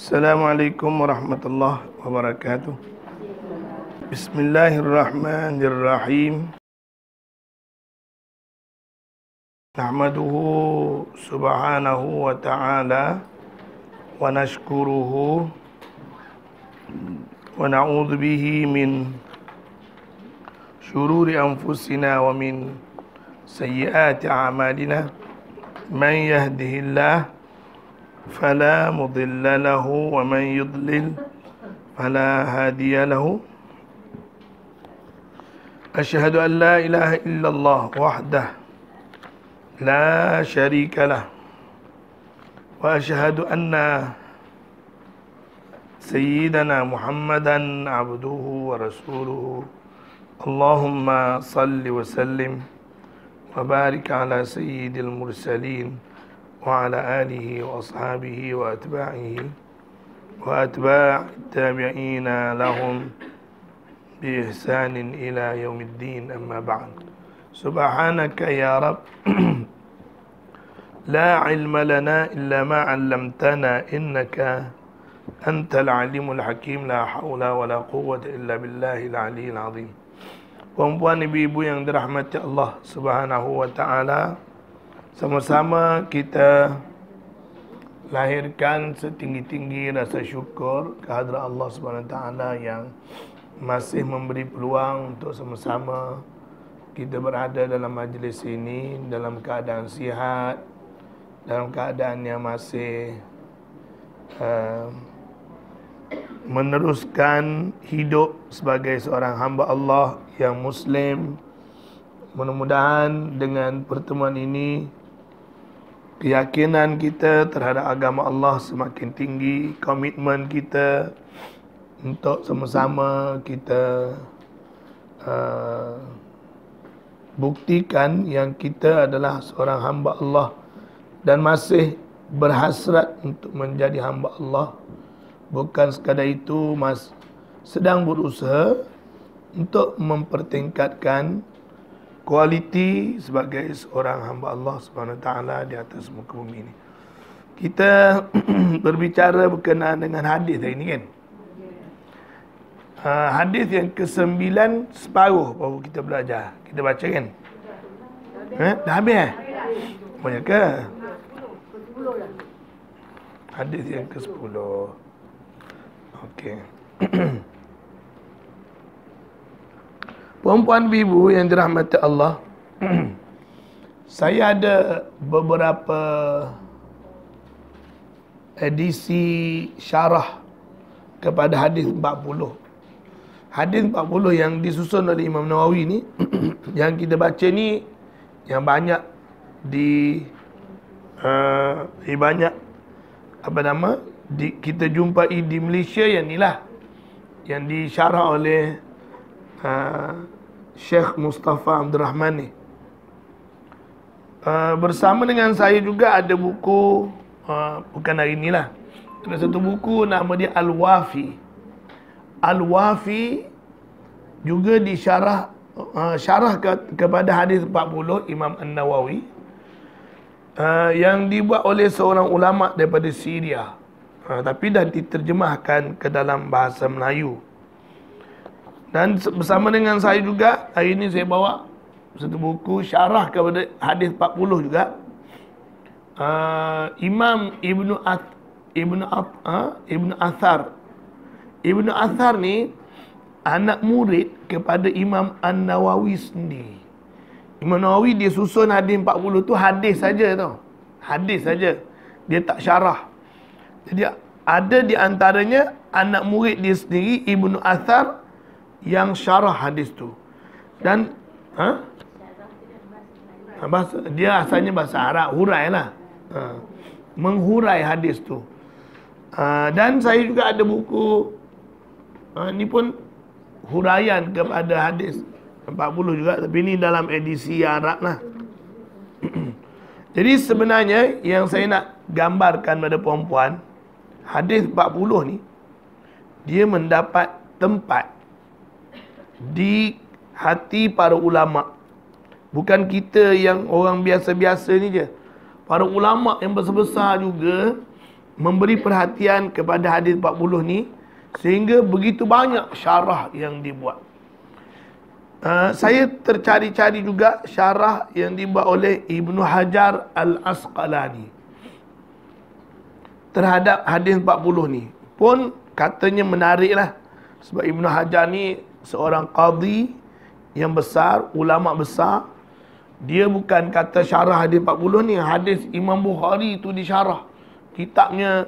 Assalamualaikum warahmatullahi wabarakatuh. Bismillahirrahmanirrahim. Nahmaduhu subhanahu wa ta'ala wa nashkuruhu wa na'udzu bihi min syururi anfusina wa min sayyiati a'malina. Man yahdihillah fala mudilla lahu wa man yudlil fala hadiya lahu. Asyhadu an la ilaha illallah wahdah la syarika lah wa asyhadu anna sayyidana Muhammadan abduhu wa rasuluhu. Allahumma salli wa sallim wa barik ala sayyidil mursalin wa ala alihi wa ashabihi wa atba'ihi wa atba'it tabi'ina lahum bi ihsanin ila yaumiddin, amma ba'd. Subhanaka ya Rabb, la ilma lana illa ma 'allamtana innaka antal alimul hakim. La haula wa la quwwata illa billahil aliyyil azim. Puan-puan, ibu-ibu yang dirahmati Allah Subhanahu wa taala, sama-sama kita lahirkan setinggi-tinggi rasa syukur kehadrat Allah Subhanahu wa taala yang masih memberi peluang untuk sama-sama kita berada dalam majlis ini dalam keadaan sihat, dalam keadaan yang masih meneruskan hidup sebagai seorang hamba Allah yang Muslim. Mudah-mudahan dengan pertemuan ini keyakinan kita terhadap agama Allah semakin tinggi, komitmen kita untuk sama-sama kita buktikan yang kita adalah seorang hamba Allah dan masih berhasrat untuk menjadi hamba Allah. Bukan sekadar itu, sedang berusaha untuk mempertingkatkan kualiti sebagai seorang hamba Allah Subhanahu wa taala di atas muka bumi ini. Kita berbicara berkenaan dengan hadis hari ini, kan? Hadis yang ke-9 separuh baru kita belajar. Kita baca, kan? Dah habis? Banyak ke? Hadis yang ke-10. Okey. Puan-puan ibu yang dirahmati Allah, saya ada beberapa edisi syarah kepada hadis 40. Hadis 40 yang disusun oleh Imam Nawawi ni yang kita baca ni, yang banyak banyak kita jumpai di Malaysia, yang inilah yang disyarah oleh Syekh Mustafa Abdul Rahman ni. Bersama dengan saya juga ada buku, bukan hari inilah, ada satu buku nama dia Al-Wafi. Al-Wafi juga disyarah kepada hadis 40 Imam An-Nawawi, yang dibuat oleh seorang ulama daripada Syria, tapi dah diterjemahkan ke dalam bahasa Melayu. Dan bersama dengan saya juga hari ini saya bawa satu buku syarah kepada hadis 40 juga. Imam Ibnu Athar. Ibnu Athar ni anak murid kepada Imam An-Nawawi sendiri. Imam Nawawi dia susun hadis 40 tu hadis saja tau. Hadis saja. Dia tak syarah. Jadi ada di antaranya anak murid dia sendiri, Ibnu Athar, yang syarah hadis tu. Dan dia asalnya bahasa Arab, hurailah. Menghurai hadis tu. Dan saya juga ada buku, ni pun huraian kepada hadis 40 juga, tapi ni dalam edisi Arab lah. Jadi sebenarnya yang saya nak gambarkan pada puan-puan, hadis 40 ni dia mendapat tempat di hati para ulama. Bukan kita yang orang biasa-biasa ni je. Para ulama yang besar-besar juga memberi perhatian kepada hadis 40 ni, sehingga begitu banyak syarah yang dibuat. Saya tercari-cari juga syarah yang dibuat oleh Ibnu Hajar Al-Asqalani terhadap hadis 40 ni. Pun katanya menarik lah. Sebab Ibnu Hajar ni seorang qadhi yang besar, ulama besar. Dia bukan kata syarah hadis 40 ni, hadis Imam Bukhari tu disyarah. Kitabnya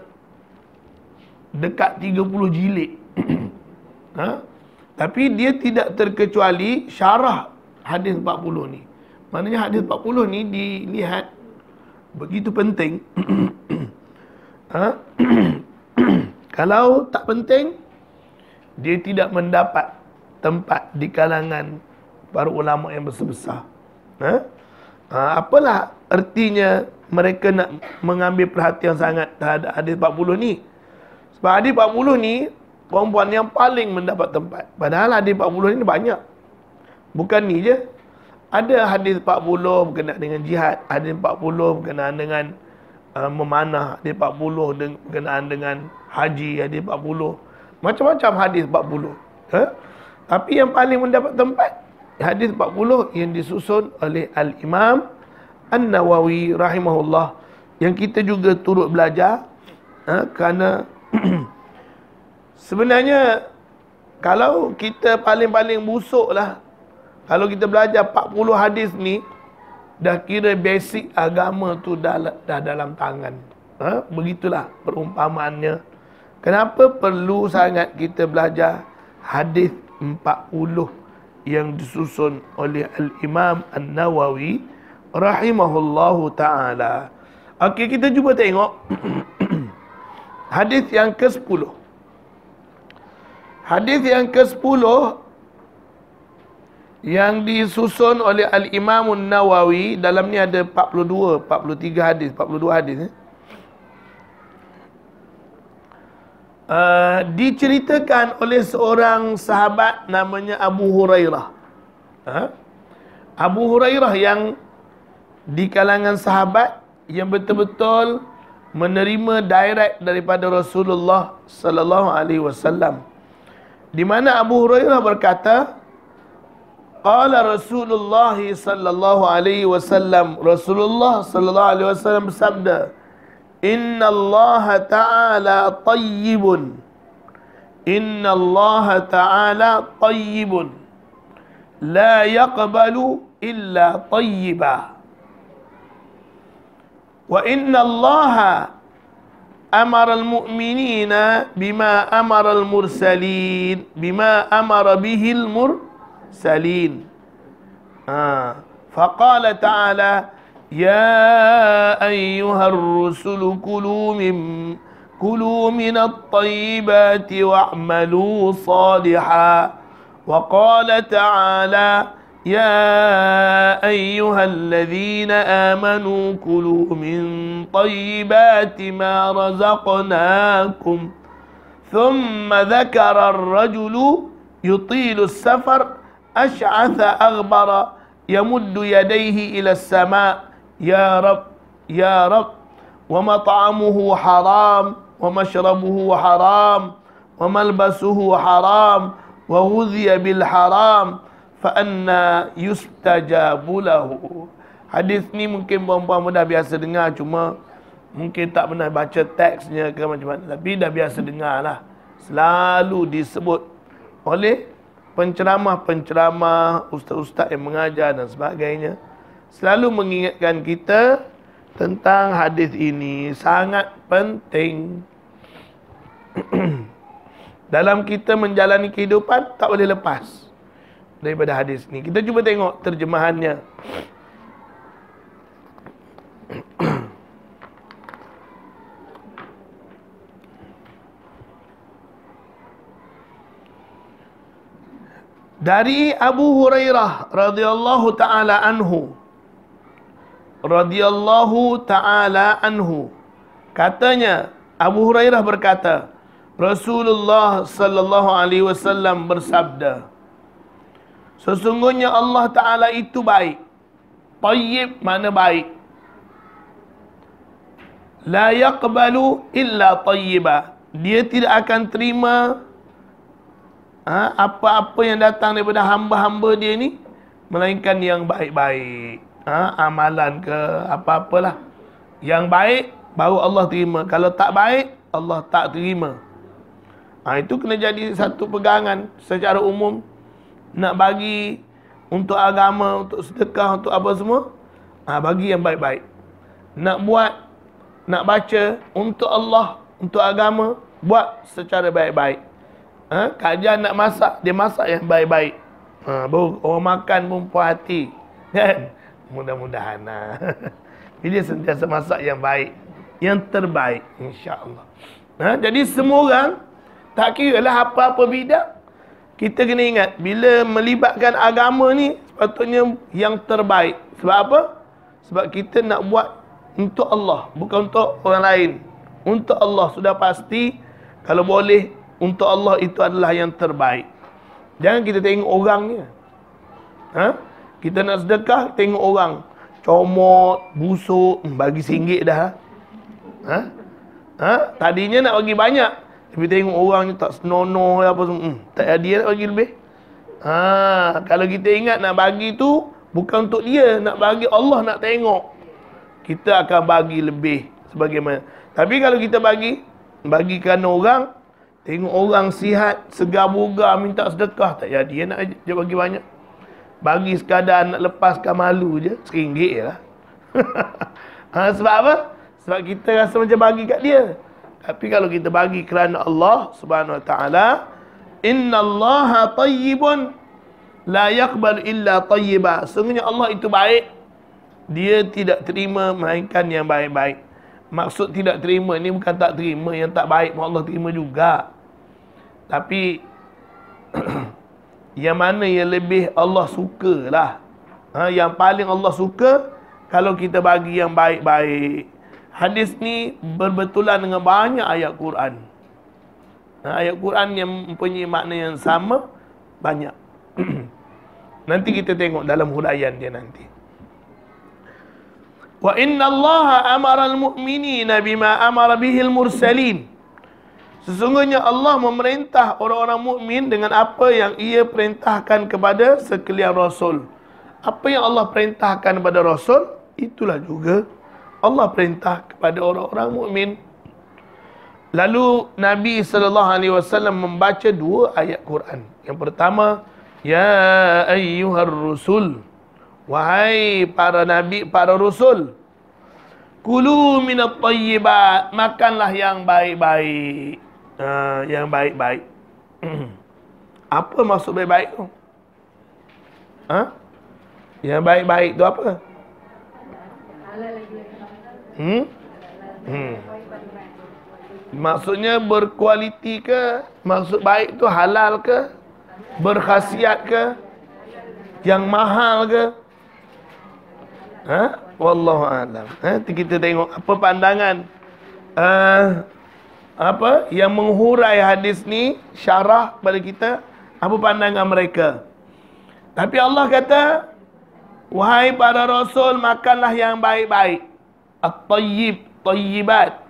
dekat 30 jilid. Tapi dia tidak terkecuali syarah hadis 40 ni. Maknanya hadis 40 ni dilihat begitu penting. Kalau tak penting, dia tidak mendapat tempat di kalangan para ulama yang besar-besar. Apalah artinya mereka nak mengambil perhatian sangat terhadap hadis 40 ni? Sebab hadis 40 ni perempuan yang paling mendapat tempat. Padahal hadis 40 ni banyak. Bukan ni je. Ada hadis 40 berkenaan dengan jihad, hadis 40 berkenaan dengan memanah, hadis 40 berkenaan dengan haji, hadis 40. Macam-macam hadis 40. Tapi yang paling mendapat tempat hadis 40 yang disusun oleh Al-Imam An-Nawawi rahimahullah, yang kita juga turut belajar. Kerana sebenarnya kalau kita paling-paling busuk lah, kalau kita belajar 40 hadis ni, dah kira basic agama tu dah dalam tangan. Begitulah perumpamaannya. Kenapa perlu sangat kita belajar hadis 40 yang disusun oleh Al-Imam An-Nawawi rahimahullahu ta'ala. Okey, kita cuba tengok hadis yang ke-10. Hadis yang ke-10 yang disusun oleh Al-Imam An-Nawawi, dalam ni ada 42, 43 hadis, 42 hadis. Diceritakan oleh seorang sahabat namanya Abu Hurairah. Abu Hurairah yang di kalangan sahabat yang betul-betul menerima direct daripada Rasulullah sallallahu alaihi wasallam, di mana Abu Hurairah berkata, qala Rasulullah sallallahu alaihi wasallam, Rasulullah sallallahu alaihi wasallam bersabda, inna Allah ta'ala tayyibun, inna Allah ta'ala tayyibun, la yaqbalu illa tayyiba, wa inna Allah amara al-mu'minina bima amara al-mursalin, bima amara bihi al-mursalin. Faqala ta'ala, يا أيها الرسل كلوا من الطيبات واعملوا صالحا. وقال تعالى يا أيها الذين آمنوا كلوا من طيبات ما رزقناكم. ثم ذكر الرجل يطيل السفر أشعث أغبر يمد يديه إلى السماء يا رب يا رب ومطعمه حرام ومشربه حرام وملبسه حرام وغذي بالحرام فأنا يستجاب له. Hadis ni mungkin puan-puan dah biasa dengar, cuma mungkin tak pernah baca teksnya ke macam mana, tapi dah biasa dengar lah. Selalu disebut oleh penceramah-penceramah, ustaz-ustaz yang mengajar dan sebagainya, selalu mengingatkan kita tentang hadis ini. Sangat penting dalam kita menjalani kehidupan, tak boleh lepas daripada hadis ni. Kita cuba tengok terjemahannya. Dari Abu Hurairah radhiyallahu taala anhu, katanya, Abu Hurairah berkata, Rasulullah sallallahu alaihi wasallam bersabda, sesungguhnya Allah Taala itu baik. Tayyib mana baik. La yaqbalu illa tayyiba. Dia tidak akan terima apa-apa yang datang daripada hamba-hamba dia ni, melainkan yang baik-baik. Amalan ke apa-apalah. Yang baik baru Allah terima. Kalau tak baik, Allah tak terima. Itu kena jadi satu pegangan secara umum. Nak bagi untuk agama, untuk sedekah, untuk apa semua, bagi yang baik-baik. Nak buat, nak baca untuk Allah, untuk agama, buat secara baik-baik. Kajian nak masak, dia masak yang baik-baik. Baru orang makan pun puas hati. Kan? Mudah-mudahan. Dia sentiasa masak yang baik, yang terbaik, insya-Allah. Jadi semua orang, tak kira lah apa-apa bidang, kita kena ingat, bila melibatkan agama ni, sepatutnya yang terbaik. Sebab apa? Sebab kita nak buat untuk Allah, bukan untuk orang lain. Untuk Allah sudah pasti. Kalau boleh, untuk Allah itu adalah yang terbaik. Jangan kita tengok orangnya. Kita nak sedekah, tengok orang comot, busuk, bagi RM1 dah. Tadinya nak bagi banyak, tapi tengok orang ni tak senonoh apa semua, tak ada dia nak bagi lebih. Kalau kita ingat nak bagi tu bukan untuk dia, nak bagi Allah, nak tengok, kita akan bagi lebih sebagaimana. Tapi kalau kita bagi kerana orang, tengok orang sihat, segar bugar, minta sedekah, tak jadi dia nak dia bagi banyak. Bagi sekadar nak lepaskan malu je, RM1 je lah. Sebab apa? Sebab kita rasa macam bagi kat dia. Tapi kalau kita bagi kerana Allah Subhanahu Wa Taala, innallaha tayyibun la yaqbal illa tayyiba. Sesungguhnya Allah itu baik, dia tidak terima melainkan yang baik-baik. Maksud tidak terima ni bukan tak terima, yang tak baik pun Allah terima juga. Tapi yang mana yang lebih Allah suka lah. Yang paling Allah suka kalau kita bagi yang baik-baik. Hadis ni berbetulan dengan banyak ayat Quran. Ayat Quran yang mempunyai makna yang sama, banyak. Nanti kita tengok dalam huraian dia nanti. Wa inna Allaha amara al-mu'minina bima amara bihil mursalin. Sesungguhnya Allah memerintah orang-orang mukmin dengan apa yang ia perintahkan kepada sekalian Rasul. Apa yang Allah perintahkan kepada Rasul, itulah juga Allah perintah kepada orang-orang mukmin. Lalu Nabi SAW membaca 2 ayat Quran. Yang pertama, Ya ayyuhar rusul, wahai para Nabi, para Rasul, Kulu minat tayyibat, makanlah yang baik-baik. Yang baik-baik. Apa maksud baik-baik tu? Yang baik-baik tu apa? Maksudnya berkualiti ke? Maksud baik tu halal ke? Berkhasiat ke? Yang mahal ke? Wallahu a'lam. Nanti kita tengok apa pandangan apa yang menghurai hadis ni, syarah kepada kita, apa pandangan mereka. Tapi Allah kata, wahai para Rasul, makanlah yang baik-baik. At-tayyib, tayyibat.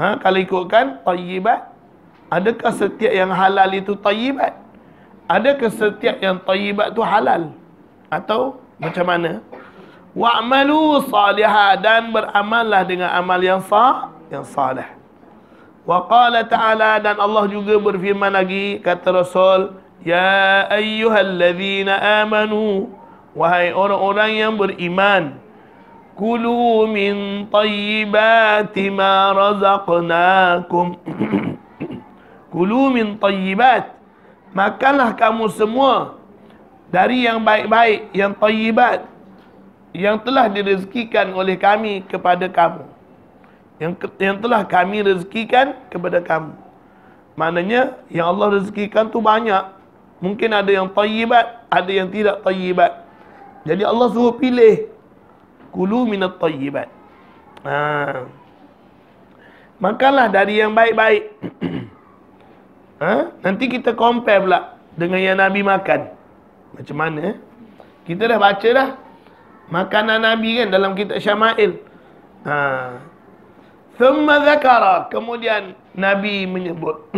Kalau ikutkan tayyibat, adakah setiap yang halal itu tayyibat? Adakah setiap yang tayyibat itu halal? Atau macam mana? Wa'malu salihah, dan beramallah dengan amal yang salih. Wa qala ta'ala, dan Allah juga berfirman lagi, kata Rasul, Ya ayyuhalladzina amanu, wahai orang-orang yang beriman, Kulu min tayyibati ma razaqnakum. Kulu min tayyibat, makanlah kamu semua dari yang baik-baik, yang tayyibat, yang telah direzekikan oleh kami kepada kamu, yang telah kami rezekikan kepada kamu. Maknanya yang Allah rezekikan tu banyak. Mungkin ada yang tayyibat, ada yang tidak tayyibat. Jadi Allah suruh pilih, Kulu minat tayyibat. Makanlah dari yang baik-baik. Nanti kita compare pula dengan yang Nabi makan. Macam mana? Kita dah baca dah makanan Nabi kan dalam kitab Syama'il. Thumma dzakara, kemudian Nabi menyebut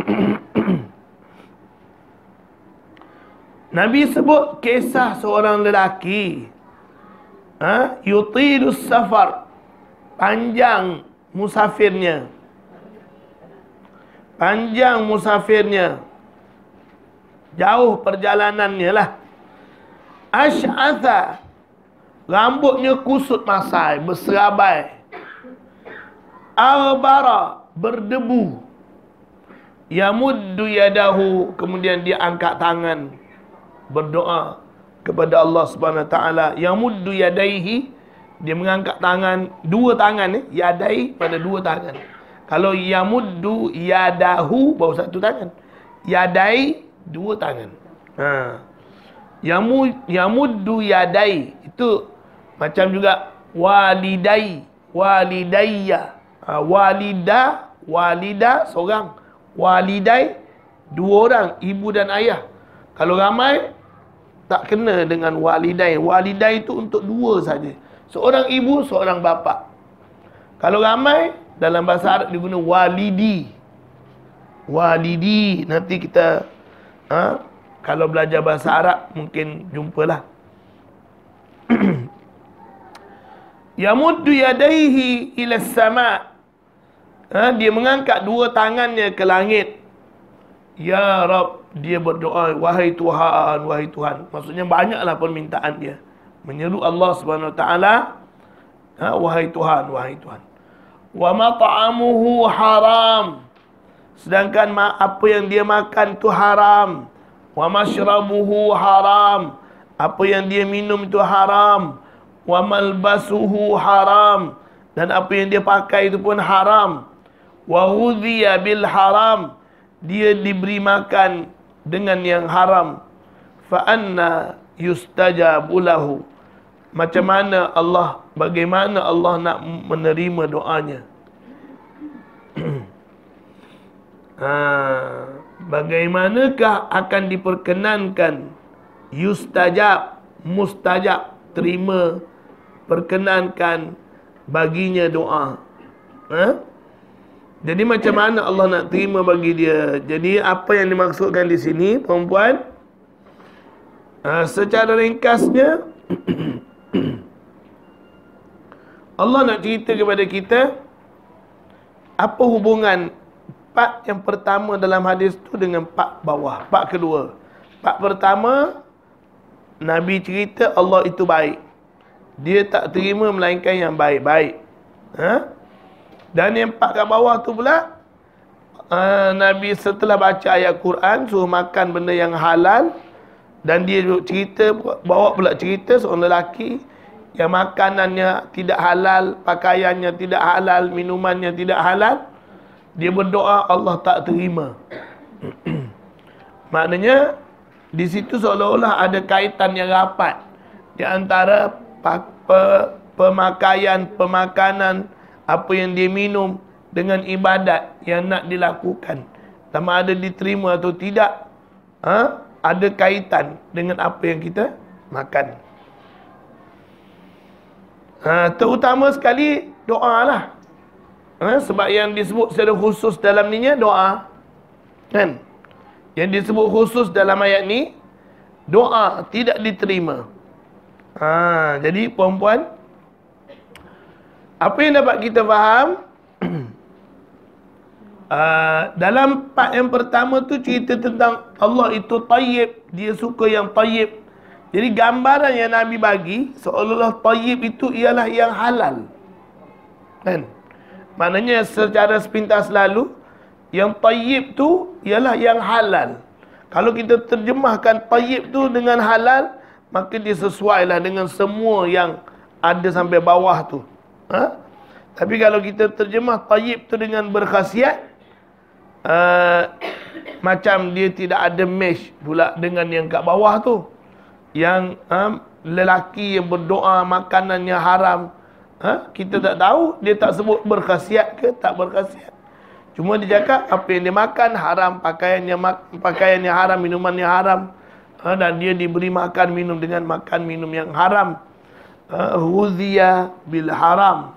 Nabi sebut kisah seorang lelaki yutilus safar, panjang musafirnya, jauh perjalanannya lah. Asy'atha, rambutnya kusut masai, berserabai. Aghbara, berdebu. Yamuddu yadahu, kemudian dia angkat tangan berdoa kepada Allah Subhanahu Wa Taala. Yamuddu yadaihi, dia mengangkat tangan, dua tangan yadai pada dua tangan. Kalau yamuddu yadahu baru satu tangan. Yadai dua tangan. Yamuddu yadai itu macam juga walidayya. Walida seorang, walidai dua orang, ibu dan ayah. Kalau ramai tak kena dengan walidai. Walidai itu untuk dua saja. Seorang ibu, seorang bapa. Kalau ramai, dalam bahasa Arab diguna walidi. Walidi. Nanti kita kalau belajar bahasa Arab mungkin jumpalah. Yamuddu yadaihi ila sama. Dia mengangkat dua tangannya ke langit. Ya Rab, dia berdoa, wahai Tuhan, wahai Tuhan. Maksudnya banyaklah permintaan dia. Menyeru Allah Subhanahu Wa Taala, wahai Tuhan, wahai Tuhan. Wa mat'amuhu haram, sedangkan apa yang dia makan itu haram. Wa mashrabuhu haram, apa yang dia minum itu haram. Wa malbasuhu haram, dan apa yang dia pakai itu pun haram. Wa ghudhiya bil haram, dia diberi makan dengan yang haram. Fa anna yustajabu lahu, macam mana Allah, bagaimana Allah nak menerima doanya? Bagaimanakah akan diperkenankan? Yustajab, mustajab, terima, perkenankan baginya doa. Jadi macam mana Allah nak terima bagi dia? Jadi apa yang dimaksudkan di sini, perempuan? Secara ringkasnya, Allah nak cerita kepada kita apa hubungan part yang pertama dalam hadis tu dengan part bawah, part kedua. Part pertama, Nabi cerita Allah itu baik. Dia tak terima melainkan yang baik-baik. Dan yang part kat bawah tu pula, Nabi setelah baca ayat Quran suruh makan benda yang halal, dan dia cerita, bawa pula cerita seorang lelaki yang makanannya tidak halal, pakaiannya tidak halal, minumannya tidak halal. Dia berdoa, Allah tak terima. Maknanya di situ seolah-olah ada kaitan yang rapat di antara pemakaian, pemakanan, apa yang dia minum dengan ibadat yang nak dilakukan. Sama ada diterima atau tidak, ada kaitan dengan apa yang kita makan. Terutama sekali doa lah. Sebab yang disebut secara khusus dalam ni doa, kan? Yang disebut khusus dalam ayat ni, doa tidak diterima. Jadi perempuan, apa yang dapat kita faham, dalam part yang pertama tu cerita tentang Allah itu tayyib, dia suka yang tayyib. Jadi gambaran yang Nabi bagi seolah-olah tayyib itu ialah yang halal, kan? Maknanya secara sepintas lalu, yang tayyib tu ialah yang halal. Kalau kita terjemahkan tayyib tu dengan halal, maka dia sesuailah dengan semua yang ada sampai bawah tu. Tapi kalau kita terjemah tayyib tu dengan berkhasiat, macam dia tidak ada mesh pula dengan yang kat bawah tu, yang lelaki yang berdoa makanannya haram. Kita tak tahu dia tak sebut berkhasiat ke tak berkhasiat. Cuma dia cakap apa yang dia makan haram, pakaiannya haram, minumannya haram, dan dia diberi makan minum dengan makan minum yang haram. Huziya bil haram.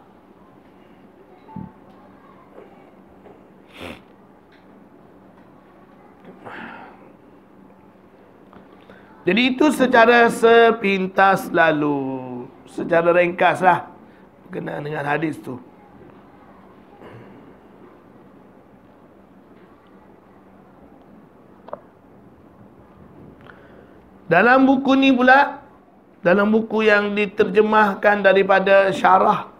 Jadi itu secara sepintas lalu, secara ringkas lah berkenaan dengan hadis tu. Dalam buku ni pula, dalam buku yang diterjemahkan daripada syarah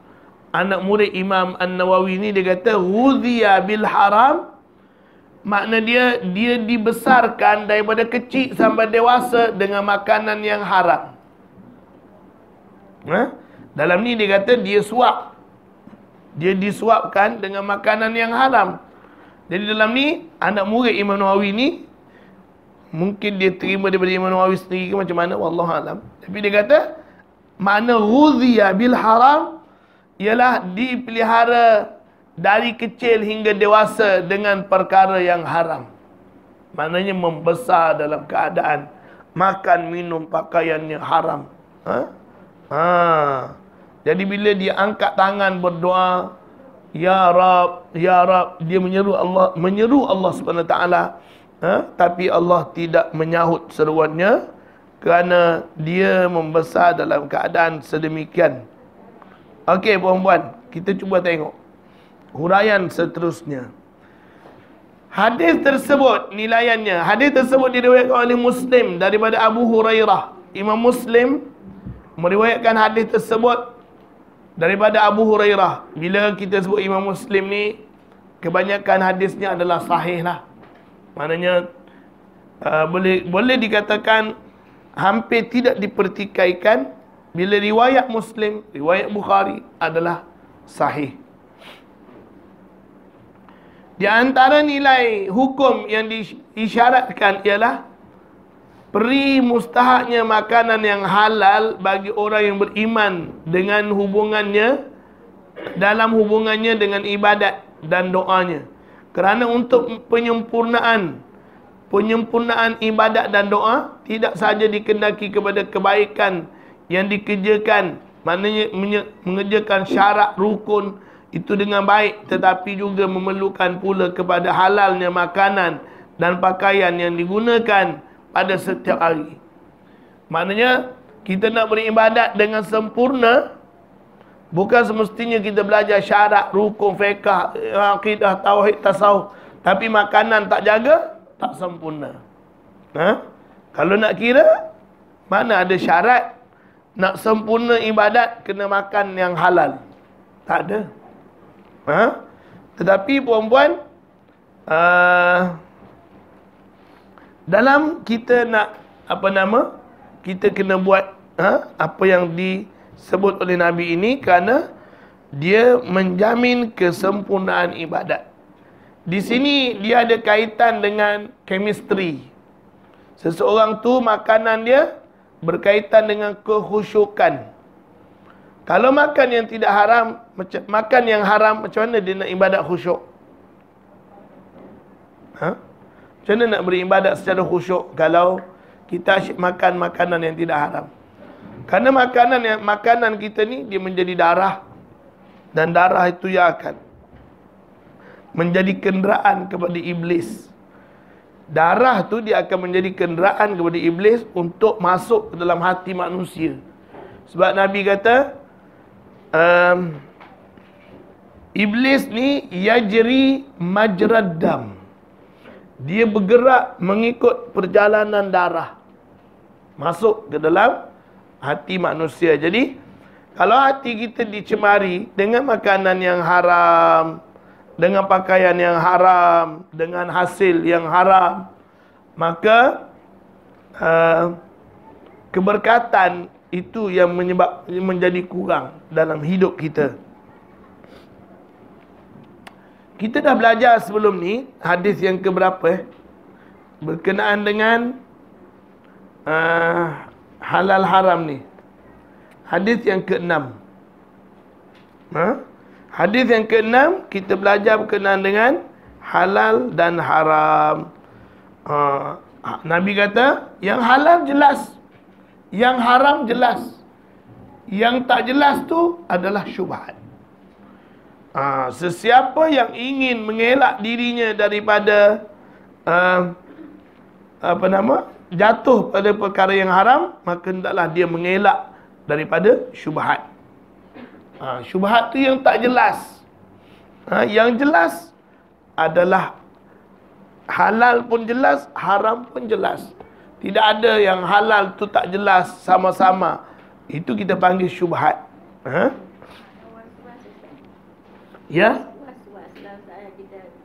anak murid Imam An-Nawawi ni, dia kata ghudhiya bil haram, makna dia dibesarkan daripada kecil sampai dewasa dengan makanan yang haram. Dalam ni dia kata dia disuapkan dengan makanan yang haram. Jadi dalam ni anak murid Imam Nawawi ni, mungkin dia terima daripada Imam Nawawi sendiri ke macam mana, wallahualam. Tapi dia kata makna ghudhiya bil haram ialah dipelihara dari kecil hingga dewasa dengan perkara yang haram. Maknanya membesar dalam keadaan makan, minum, pakaiannya haram. Jadi bila dia angkat tangan berdoa, ya Rab, ya Rab, dia menyeru Allah Subhanahu Wa Taala, tapi Allah tidak menyahut seruannya kerana dia membesar dalam keadaan sedemikian. Okey puan-puan, kita cuba tengok huraian seterusnya. Hadis tersebut, nilaiannya, hadis tersebut diriwayatkan oleh Muslim daripada Abu Hurairah. Imam Muslim meriwayatkan hadis tersebut daripada Abu Hurairah. Bila kita sebut Imam Muslim ni, kebanyakan hadisnya adalah sahih lah. Maknanya boleh dikatakan hampir tidak dipertikaikan bila riwayat Muslim, riwayat Bukhari adalah sahih. Di antara nilai hukum yang diisyaratkan ialah peri mustahaknya makanan yang halal bagi orang yang beriman dengan dalam hubungannya dengan ibadat dan doanya. Kerana untuk penyempurnaan ibadat dan doa tidak sahaja dikendaki kepada kebaikan yang dikerjakan, maknanya mengerjakan syarat rukun itu dengan baik, tetapi juga memerlukan pula kepada halalnya makanan dan pakaian yang digunakan pada setiap hari. Maknanya kita nak beribadat dengan sempurna, bukan semestinya kita belajar syarat, rukun, fiqh, akidah, tauhid, tasawuf, tapi makanan tak jaga, tak sempurna. Kalau nak kira, mana ada syarat nak sempurna ibadat kena makan yang halal? Tak ada. Tetapi puan-puan, dalam kita nak kita kena buat apa yang disebut oleh Nabi ini, kerana dia menjamin kesempurnaan ibadat. Di sini dia ada kaitan dengan chemistry. Seseorang tu makanan dia berkaitan dengan kekhusyukan. Kalau makan yang tidak haram, makan yang haram, macam mana dia nak ibadat khusyuk? Macam mana nak beribadat secara khusyuk kalau kita asyik makan makanan yang tidak haram? Kerana makanan kita ni dia menjadi darah, dan darah itu yang akan menjadi kenderaan kepada iblis. Darah tu dia akan menjadi kenderaan kepada iblis untuk masuk ke dalam hati manusia. Sebab Nabi kata, iblis ni yajri majrad dam. Dia bergerak mengikut perjalanan darah masuk ke dalam hati manusia. Jadi kalau hati kita dicemari dengan makanan yang haram, dengan pakaian yang haram, dengan hasil yang haram, maka keberkatan itu yang menjadi kurang dalam hidup kita. Kita dah belajar sebelum ni hadis yang keberapa berkenaan dengan halal haram ni. Hadis yang ke-6. Hadis yang ke-6 kita belajar berkenaan dengan halal dan haram. Nabi kata yang halal jelas, yang haram jelas, yang tak jelas tu adalah syubhat. Sesiapa yang ingin mengelak dirinya daripada jatuh pada perkara yang haram, maka hendaklah dia mengelak daripada syubhat. Syubhat tu yang tak jelas. Yang jelas adalah halal pun jelas, haram pun jelas. Tidak ada yang halal tu tak jelas sama-sama. Itu kita panggil syubhat. Ya?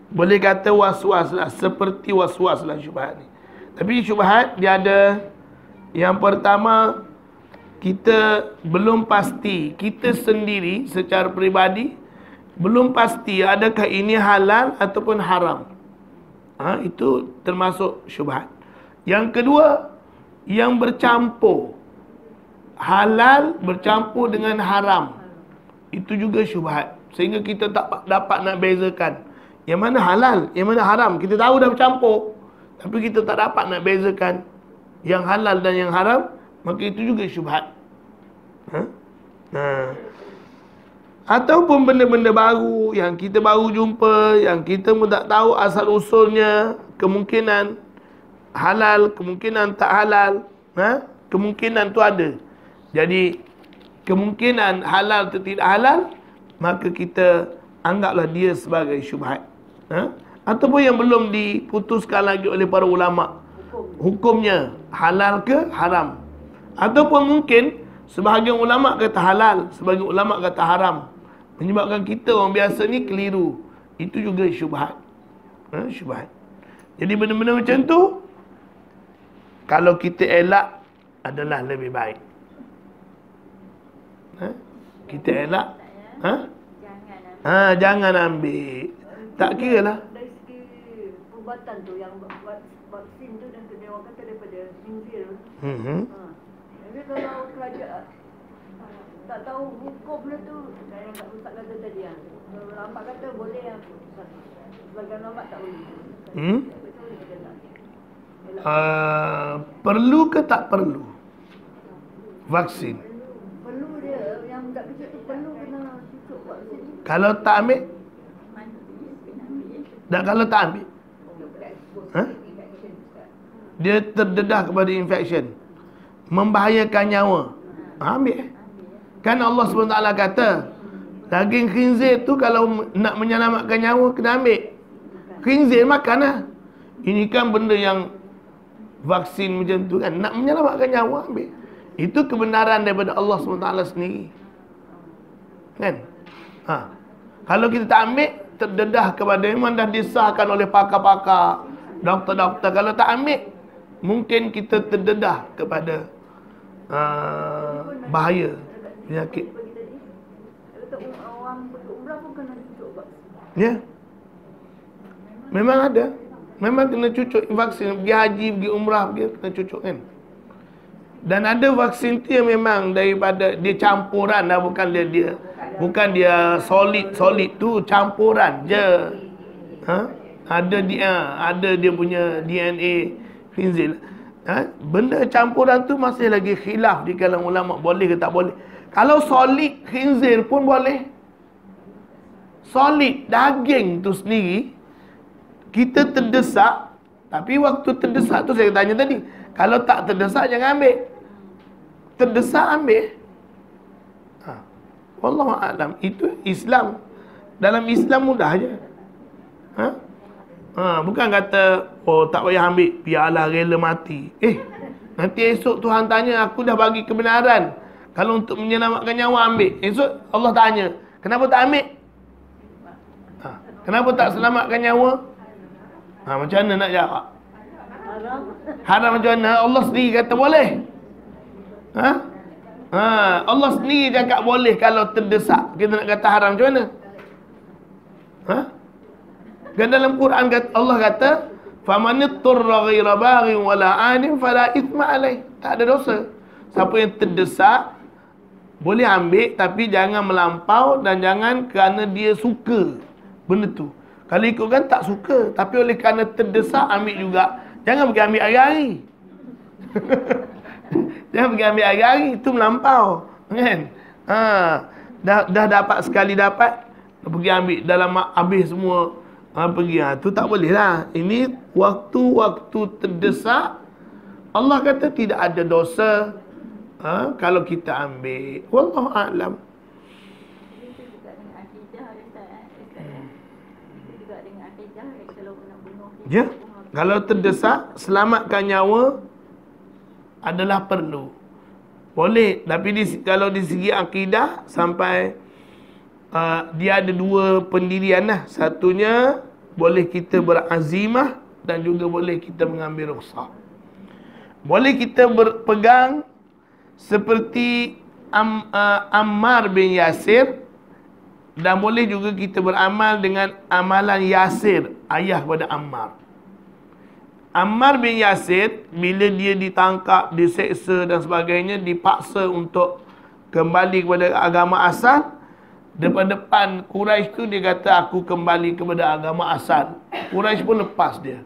Boleh kata was-was lah, seperti was-was lah syubhat ni. Tapi syubhat dia ada, yang pertama, kita belum pasti, kita sendiri secara peribadi belum pasti adakah ini halal ataupun haram. Itu termasuk syubhat. Yang kedua, yang bercampur, halal bercampur dengan haram, itu juga syubhat. Sehingga kita tak dapat nak bezakan yang mana halal, yang mana haram. Kita tahu dah bercampur, tapi kita tak dapat nak bezakan yang halal dan yang haram, maka itu juga syubhat. Ataupun benda-benda baru yang kita baru jumpa, yang kita pun tak tahu asal usulnya, kemungkinan halal, kemungkinan tak halal. Kemungkinan tu ada. Jadi kemungkinan halal atau tidak halal, maka kita anggaplah dia sebagai syubhat. Ataupun yang belum diputuskan lagi oleh para ulama, hukumnya halal ke haram. Ataupun mungkin sebahagian ulama kata halal, sebahagian ulama kata haram, menyebabkan kita orang biasa ni keliru. Itu juga syubhat. Syubhat. Jadi benda-benda macam tu, kalau kita elak adalah lebih baik. Kita elak, jangan ambil. Tak kira lah. Dari segi perubatan tu, yang vaksin tu dan dia orang kata daripada khinzir. Tapi kalau kerajaan tak tahu hukum dia tu, yang tak Ustaz kata tadi, kalau ulama kata boleh, yang sebagian ulama tak boleh. Betul ke tak? Perlu ke tak perlu vaksin? Perlu dia, yang tak kecil tu perlu kena cucuk vaksin. Kalau tak ambil, dan kalau tak ambil, dia terdedah kepada infection, membahayakan nyawa, ambil. Kan Allah SWT kata, daging khinzir tu kalau nak menyelamatkan nyawa, kena ambil. Khinzir makan lah. Ini kan benda yang vaksin macam tu kan, nak menyelamatkan nyawa, ambil. Itu kebenaran daripada Allah SWT sendiri, kan? Kalau kita tak ambil, terdedah kepada, memang dah disahkan oleh pakar-pakar, doktor-doktor. Kalau tak ambil, mungkin kita terdedah kepada bahaya penyakit. Orang pergi umrah pun kena cucuk vaksin. Ya, memang ada. Memang kena cucuk vaksin. Pergi haji, pergi umrah, dia kena cucuk kan. Dan ada vaksin tu yang memang daripada, dia campuran dah, bukan dia solid tu, campuran je. Ada dia punya DNA khinzir. Benda campuran tu masih lagi khilaf di kalangan ulama, boleh ke tak boleh. Kalau solid khinzir pun boleh. Solid daging tu sendiri, kita terdesak. Tapi waktu terdesak tu saya tanya tadi, kalau tak terdesak jangan ambil. Terdesak ambil. Wallahu a'lam. Itu Islam. Dalam Islam mudah je. Bukan kata, oh tak payah ambil, biarlah rela mati. Nanti esok Tuhan tanya, aku dah bagi kebenaran, kalau untuk menyelamatkan nyawa ambil. Esok Allah tanya, kenapa tak ambil? Kenapa tak selamatkan nyawa? Macam mana nak jawab? Haram macam mana? Allah sendiri kata boleh. Allah sendiri cakap boleh kalau terdesak. Kita nak kata haram macam mana? Dan dalam Quran Allah kata, famanitturra ghaira baghin wala 'adin fala ithma alaih. Tak ada dosa. Siapa yang terdesak boleh ambil, tapi jangan melampau dan jangan kerana dia suka benda tu. Kalau ikutkan tak suka, tapi oleh kerana terdesak ambil juga. Jangan pergi ambil hari-hari. Jangan pergi ambil hari-hari, itu melampau, kan? Dah dapat sekali dapat, pergi ambil dalam habis semua. Pergi tu tak boleh lah. Ini waktu-waktu terdesak, Allah kata tidak ada dosa kalau kita ambil. Wallahu a'lam. Itu juga dengan akidah, Ustaz. Itu juga dengan akidah, kalau nak bunuh kita. Ya, kalau terdesak, selamatkan nyawa adalah perlu. Boleh, tapi kalau di segi akidah sampai dia ada dua pendirian lah. Satunya boleh kita berazimah dan juga boleh kita mengambil rukhsah. Boleh kita berpegang seperti Ammar bin Yasir, dan boleh juga kita beramal dengan amalan Yasir, ayah pada Ammar. Ammar bin Yasir, bila dia ditangkap, diseksa dan sebagainya, dipaksa untuk kembali kepada agama asal, depan-depan Quraisy tu dia kata, aku kembali kepada agama asal. Quraisy pun lepas dia.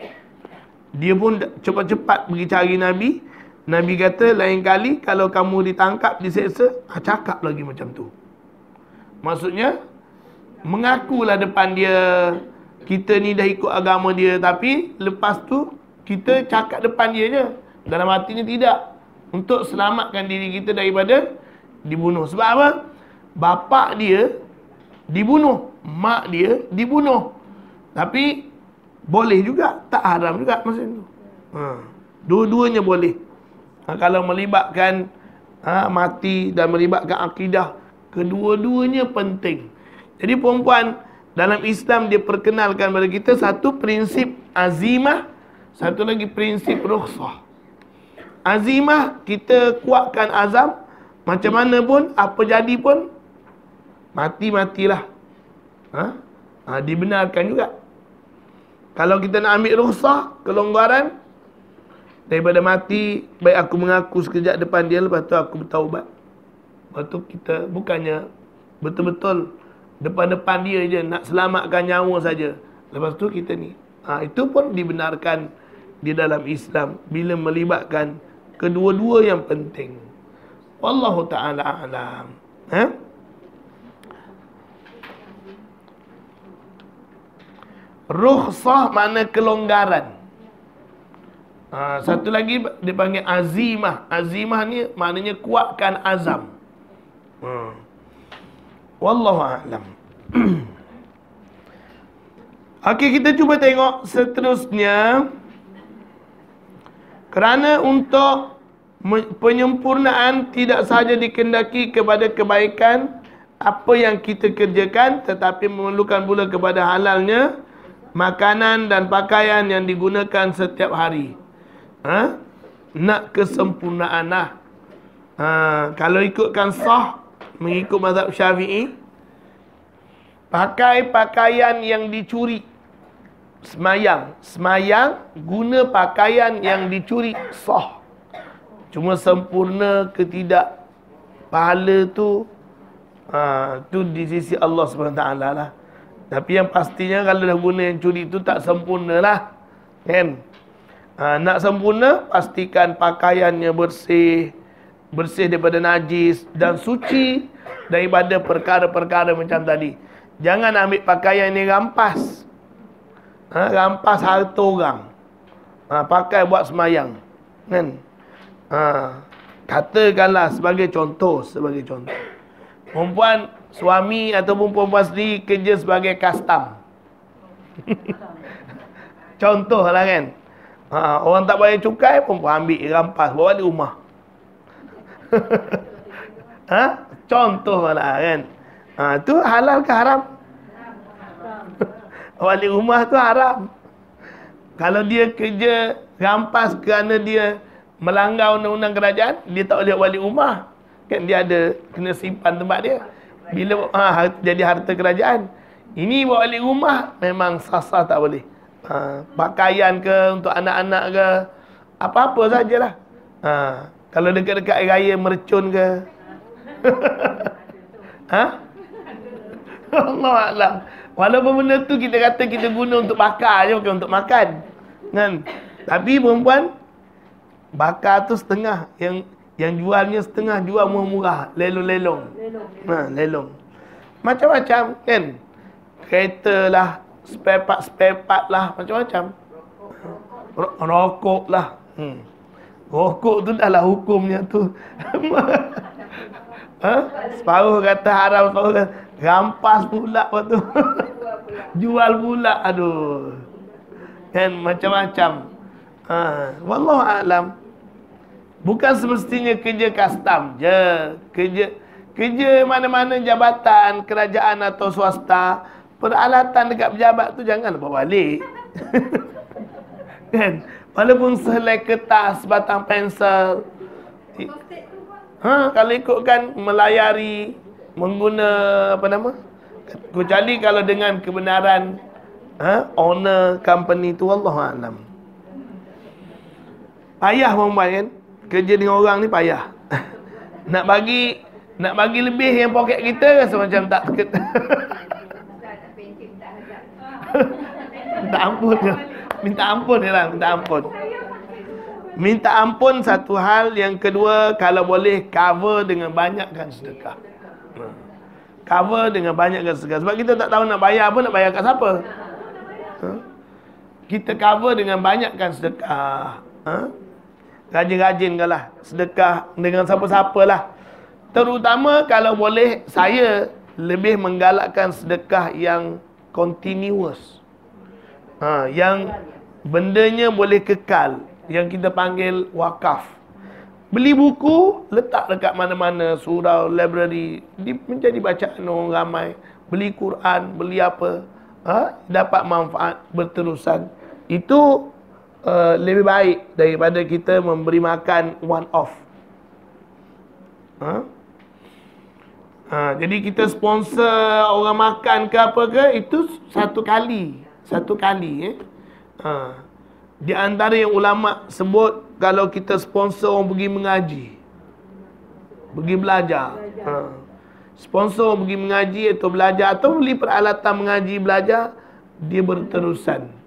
Dia pun cepat-cepat pergi cari Nabi. Nabi kata, lain kali kalau kamu ditangkap, diseksa, cakap lagi macam tu. Maksudnya, mengakulah depan dia, kita ni dah ikut agama dia, tapi lepas tu kita cakap depan dia je. Dalam hatinya tidak. Untuk selamatkan diri kita daripada dibunuh. Sebab apa? Bapa dia dibunuh, mak dia dibunuh. Tapi boleh juga, tak haram juga masa itu. Dua-duanya boleh. Kalau melibatkan mati dan melibatkan akidah, kedua-duanya penting. Jadi perempuan dalam Islam dia perkenalkan kepada kita satu prinsip azimah, satu lagi prinsip rukhsah. Azimah, kita kuatkan azam, macam mana pun, apa jadi pun, mati-matilah. Dibenarkan juga. Kalau kita nak ambil rukhsah, kelonggaran, daripada mati, baik aku mengaku sekejap depan dia, lepas tu aku bertaubat. Lepas tu kita bukannya betul-betul depan-depan dia je, nak selamatkan nyawa saja. Lepas tu kita ni. Itu pun dibenarkan di dalam Islam, bila melibatkan kedua-dua yang penting. Wallahu ta'ala a'lam. Rukhsah makna kelonggaran. Satu lagi dipanggil azimah. Azimah ni maknanya kuatkan azam. Wallahu a'lam. Okey, kita cuba tengok seterusnya. Kerana untuk penyempurnaan tidak sahaja dikehendaki kepada kebaikan apa yang kita kerjakan, tetapi memerlukan pula kepada halalnya makanan dan pakaian yang digunakan setiap hari. Nak kesempurnaan lah. Kalau ikutkan sah, mengikut mazhab Syafi'i, pakai pakaian yang dicuri. Semayang guna pakaian yang dicuri sah. Cuma sempurna ke tidak pahala tu, tu di sisi Allah SWT lah. Tapi yang pastinya kalau dah guna yang curi tu tak sempurna lah, kan? Nak sempurna, pastikan pakaiannya bersih, bersih daripada najis dan suci daripada perkara-perkara macam tadi. Jangan ambil pakaian yang rampas, rampas harta orang, pakai buat semayang, kan? Katakanlah sebagai contoh, perempuan, suami ataupun perempuan sendiri kerja sebagai custom. Contoh lah, kan? Orang tak bayar cukai, perempuan ambil rampas bawa di rumah. Contoh lah, kan? Tu halal ke haram? Wali rumah tu haram. Kalau dia kerja rampas kerana dia melanggar undang-undang kerajaan, dia tak boleh wali rumah. Kan dia ada kena simpan tempat dia. Bila jadi harta kerajaan. Ini wali rumah memang sah-sah, tak boleh. Pakaian ke untuk anak-anak ke, apa-apa sajalah. Kalau dekat-dekat air raya mercun ke. Allah Alam. Walaupun benda tu kita kata kita guna untuk bakar je, bukan untuk makan, kan? Tapi perempuan bakar tu setengah, yang jualnya setengah, jual murah-murah, lelong-lelong. Lelong. Macam-macam, kan? Kereta lah, spare part lah, macam-macam. Rokok lah. Rokok tu dah lah hukumnya tu. Separuh kata haram, separuh kata rampas pula lepas tu. Jual pula, aduh. Kan macam-macam. Wallahu a'lam. Bukan semestinya kerja custom je. Kerja mana-mana jabatan, kerajaan atau swasta, peralatan dekat pejabat tu jangan bawa balik. Kan? Walaupun sehelai kertas, batang pensel. Kalau ikutkan melayari, mengguna apa nama? Kecuali kalau dengan kebenaran owner company tu, wallahu a'lam. Payah perempuan kan? Kerja dengan orang ni payah. Nak bagi lebih yang poket kita rasa macam tak minta ampun je. Minta ampun je lah, minta ampun. Minta ampun satu hal. Yang kedua, kalau boleh cover dengan banyakkan sedekah. Cover dengan banyakkan sedekah. Sebab kita tak tahu nak bayar apa, nak bayar kat siapa. Kita cover dengan banyakkan sedekah. Rajin-rajin lah sedekah dengan siapa-siapa lah. Terutama kalau boleh, saya lebih menggalakkan sedekah yang continuous. Yang bendanya boleh kekal, yang kita panggil wakaf. Beli buku, letak dekat mana-mana, surau, library, menjadi bacaan orang ramai. Beli Quran, beli apa, dapat manfaat berterusan. Itu lebih baik daripada kita memberi makan one off. Jadi kita sponsor orang makan ke apa ke, itu satu kali. Di antara yang ulama sebut, kalau kita sponsor orang pergi mengaji, pergi belajar, sponsor orang pergi mengaji atau belajar, atau beli peralatan mengaji belajar, dia berterusan.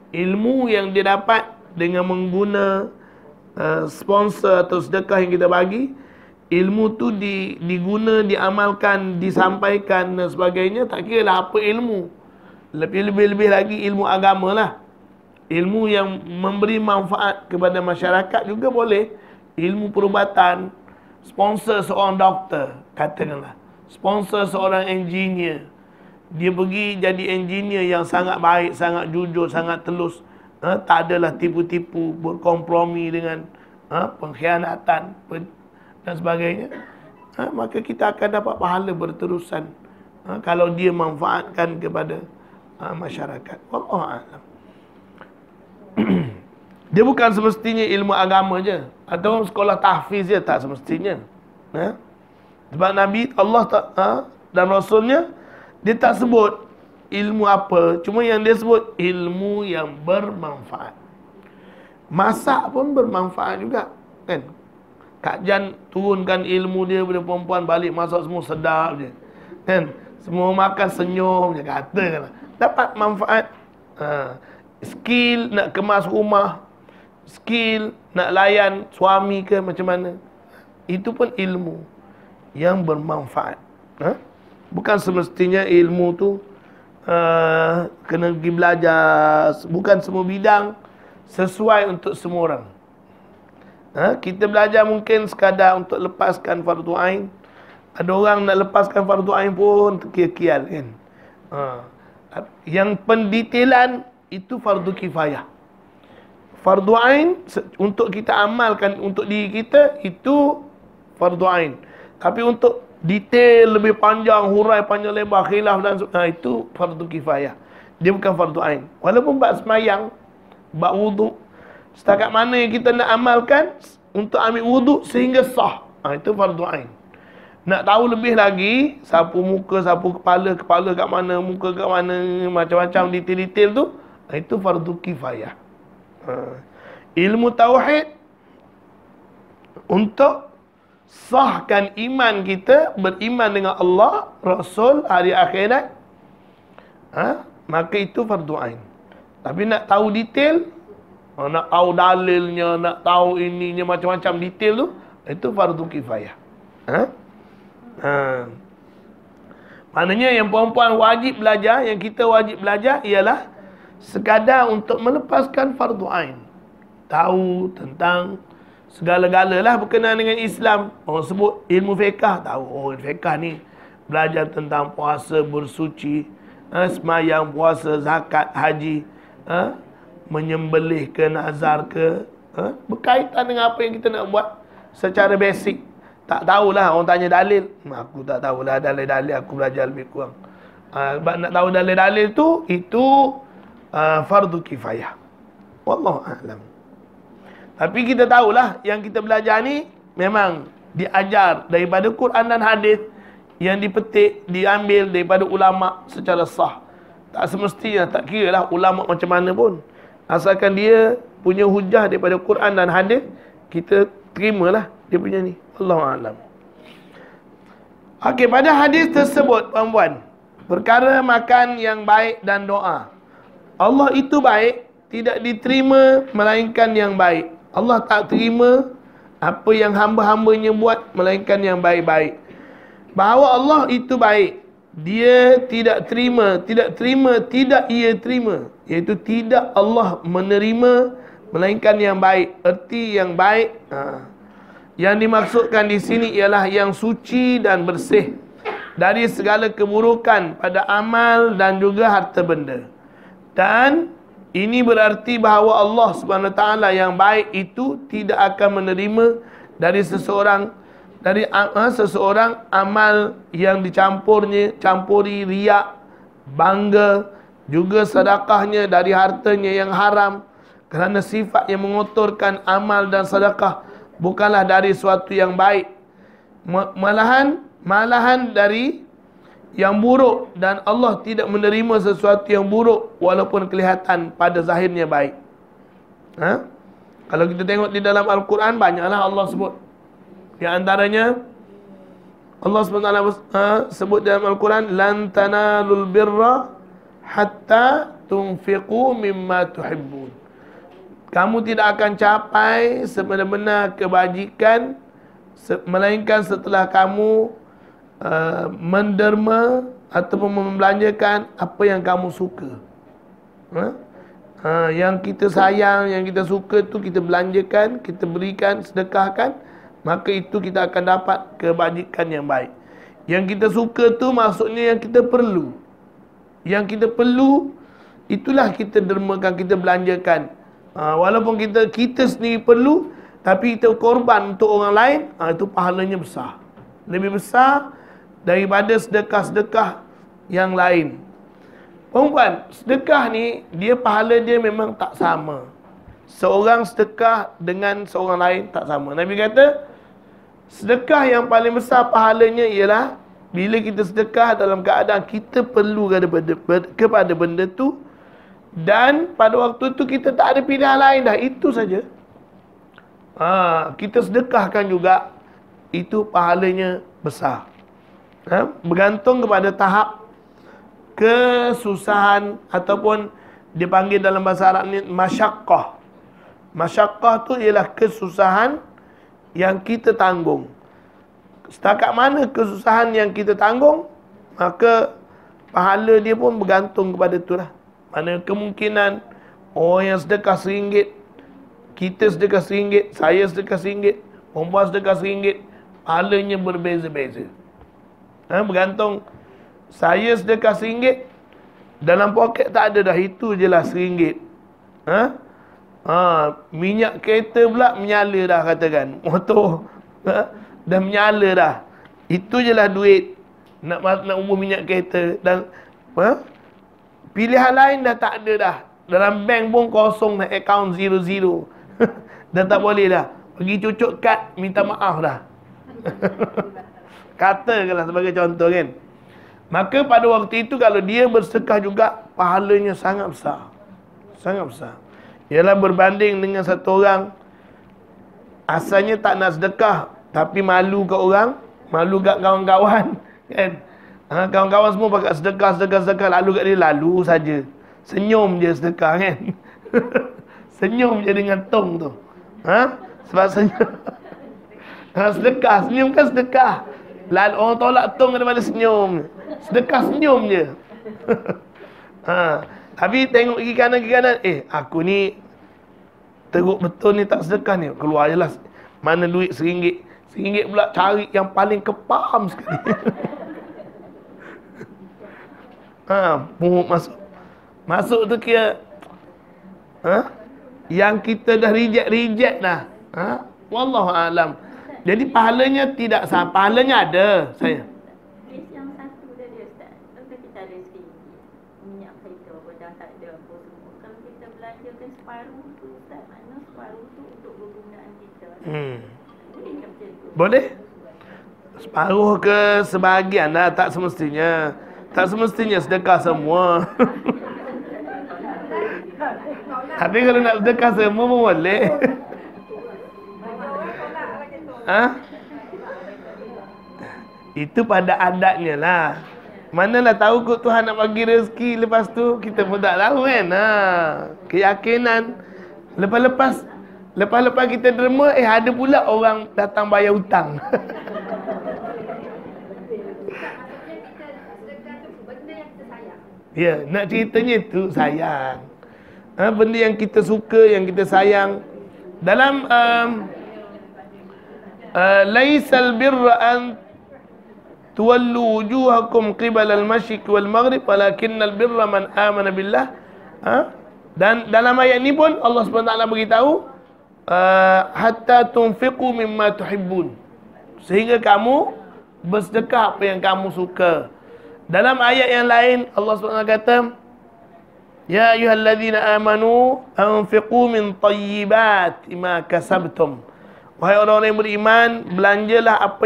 Ilmu yang dia dapat dengan mengguna sponsor atau sedekah yang kita bagi, ilmu tu diguna, diamalkan, disampaikan dan sebagainya. Tak kira lah apa ilmu. Lebih-lebih lagi ilmu agama lah. Ilmu yang memberi manfaat kepada masyarakat juga boleh. Ilmu perubatan, sponsor seorang doktor, katakanlah, sponsor seorang engineer, dia pergi jadi engineer yang sangat baik, sangat jujur, sangat telus, tak adalah tipu-tipu, berkompromi dengan pengkhianatan dan sebagainya, maka kita akan dapat pahala berterusan kalau dia manfaatkan kepada masyarakat. Wallahu a'lam. Dia bukan semestinya ilmu agama je, atau sekolah tahfiz je, tak semestinya. Sebab Nabi Allah dan Rasulnya, dia tak sebut ilmu apa, cuma yang dia sebut ilmu yang bermanfaat. Masak pun bermanfaat juga, kan? Kak Jan turunkan ilmu dia pada perempuan, balik masak semua sedap je, kan? Semua makan senyum je, katakanlah. Dapat manfaat. Skill nak kemas rumah, skill nak layan suami ke macam mana, itu pun ilmu yang bermanfaat. Bukan semestinya ilmu tu kena pergi belajar. Bukan semua bidang sesuai untuk semua orang. Kita belajar mungkin sekadar untuk lepaskan fardu ain. Ada orang nak lepaskan fardu ain pun terkial-kial, kan? Yang pendetailan itu fardu kifayah. Fardu ain untuk kita amalkan untuk diri kita, itu fardu ain. Tapi untuk detail lebih panjang, hurai panjang lebar, khilaf dan itu fardu kifayah. Dia bukan fardu ain. Walaupun bab semayang, bab wuduk, setakat mana yang kita nak amalkan untuk ambil wuduk sehingga sah, itu fardu ain. Nak tahu lebih lagi, sapu muka, sapu kepala kat mana, muka kat mana, macam-macam detail-detail tu, itu fardu kifayah. Ilmu tauhid untuk sahkan iman kita, beriman dengan Allah, Rasul, hari akhirat, maka itu fardu ain. Tapi nak tahu detail, nak tahu dalilnya, nak tahu ininya, macam-macam detail tu, itu fardu kifayah. Maknanya yang perempuan wajib belajar, yang kita wajib belajar ialah sekadar untuk melepaskan fardu ain. Tahu tentang segala-galalah berkenaan dengan Islam. Orang sebut ilmu fiqah, tahu oh fiqah ni belajar tentang puasa, bersuci, semayang, puasa, zakat, haji, menyembelih ke, nazar ke, berkaitan dengan apa yang kita nak buat secara basic. Tak tahulah, orang tanya dalil, aku tak tahulah dalil-dalil, aku belajar lebih kurang. Nak tahu dalil-dalil tu, itu fardu kifayah. Wallahu a'lam. Tapi kita tahulah yang kita belajar ni memang diajar daripada Quran dan hadis yang dipetik, diambil daripada ulama secara sah. Tak semestinya, tak kira lah ulama macam mana pun. Asalkan dia punya hujah daripada Quran dan hadis, kita terimalah dia punya ni. Wallahu a'lam. Okey, pada hadis tersebut puan-puan, perkara makan yang baik dan doa. Allah itu baik, tidak diterima melainkan yang baik. Allah tak terima apa yang hamba-hambanya buat melainkan yang baik-baik. Bahawa Allah itu baik, dia tidak terima, tidak ia terima, iaitu tidak Allah menerima melainkan yang baik. Erti yang baik, yang dimaksudkan di sini ialah yang suci dan bersih dari segala keburukan pada amal dan juga harta benda. Dan ini berarti bahawa Allah SWT yang baik itu tidak akan menerima dari seseorang amal yang campuri riak, bangga, juga sedekahnya dari hartanya yang haram, kerana sifat yang mengotorkan amal dan sedekah bukanlah dari suatu yang baik, malahan dari yang buruk, dan Allah tidak menerima sesuatu yang buruk walaupun kelihatan pada zahirnya baik. Kalau kita tengok di dalam Al-Quran, banyaklah Allah sebut. Di antaranya Allah SWT sebut dalam Al-Quran, lan tanalul birra hatta tunfiqu mimma tuhibbun. Kamu tidak akan capai sebenar-benar kebajikan melainkan setelah kamu menderma ataupun membelanjakan apa yang kamu suka. Yang kita sayang, yang kita suka tu kita belanjakan, kita berikan, sedekahkan, maka itu kita akan dapat kebajikan yang baik. Yang kita suka tu maksudnya yang kita perlu. Yang kita perlu, itulah kita dermakan, kita belanjakan. Walaupun kita sendiri perlu, tapi kita korban untuk orang lain, itu pahalanya besar. Lebih besar daripada sedekah-sedekah yang lain. Perempuan, sedekah ni, dia pahala dia memang tak sama. Seorang sedekah dengan seorang lain tak sama. Nabi kata, sedekah yang paling besar pahalanya ialah bila kita sedekah dalam keadaan kita perlu kepada benda tu, dan pada waktu tu kita tak ada pilihan lain dah, itu saja. Kita sedekahkan juga, itu pahalanya besar. Bergantung kepada tahap kesusahan, ataupun dipanggil dalam bahasa Arab ni masyaqqah. Masyaqqah tu ialah kesusahan yang kita tanggung. Setakat mana kesusahan yang kita tanggung, maka pahala dia pun bergantung kepada itulah. Mana kemungkinan orang yang sedekah RM1, kita sedekah RM1, saya sedekah RM1, perempuan sedekah RM1, pahalanya berbeza-beza. Bergantung. Saya sedekah RM1, dalam poket tak ada dah, itu je lah RM1. Minyak kereta pula menyala dah, katakan motor dah menyala dah, itu je lah duit nak ubah minyak kereta. Dan pilihan lain dah tak ada dah. Dalam bank pun kosong dah, account 00. Dah tak boleh dah. Pergi cucuk kad, minta maaf dah. Katakanlah sebagai contoh kan. Maka pada waktu itu kalau dia bersedekah juga, pahalanya sangat besar. Sangat besar. Ialah berbanding dengan satu orang asalnya tak nak sedekah, tapi malu kat orang, malu kat kawan-kawan kan. Kawan-kawan semua pakai sedekah, lalu kat dia, lalu saja. Senyum je sedekah kan. Senyum je dengan tong tu. Sebab senyum. Sedekah, senyum kan sedekah. Lalu orang tolak tong daripada senyum. Sedekah senyum je. Tapi tengok kiri kanan, aku ni teruk betul ni tak sedekah ni. Keluar je lah. Mana duit RM1. RM1 pula cari yang paling kepam sekali. Pungut masuk. Masuk tu kira yang kita dah reject dah. Wallahu alam. Jadi pahalanya tidak sama. Pahalanya ada saya. Kes yang satu tadi Ustaz, kalau kita ada RM1 minyak kereta apa dah tak ada apa semua. Kalau kita belanjakan separuh tu Ustaz, mana separuh tu untuk kegunaan kita. Boleh tak macam tu? Boleh? Separuh ke sebahagian dah, tak semestinya. Tak semestinya sedekah semua. Tapi kalau nak sedekah semua pun boleh. Itu pada adatnya lah. Manalah tahu kot Tuhan nak bagi rezeki, lepas tu kita pun tak tahu kan. Keyakinan. Lepas-lepas kita derma, ada pula orang datang bayar hutang. Ya, nak ceritanya tu sayang. Benda yang kita suka, yang kita sayang. Dalam laisal birra an tuwallu wujuhakum qibala al-masyriq wal maghrib walakinnal birra man amana billah. Dan dalam ayat ni pun Allah SWT beritahu hatta tunfiqu mimma tuhibbun, sehingga kamu bersedekah apa yang kamu suka. Dalam ayat yang lain Allah SWT kata, ya ayyuhalladzina amanu anfiqu min tayyibati ma kasabtum. Wahai orang-orang yang beriman, belanjalah apa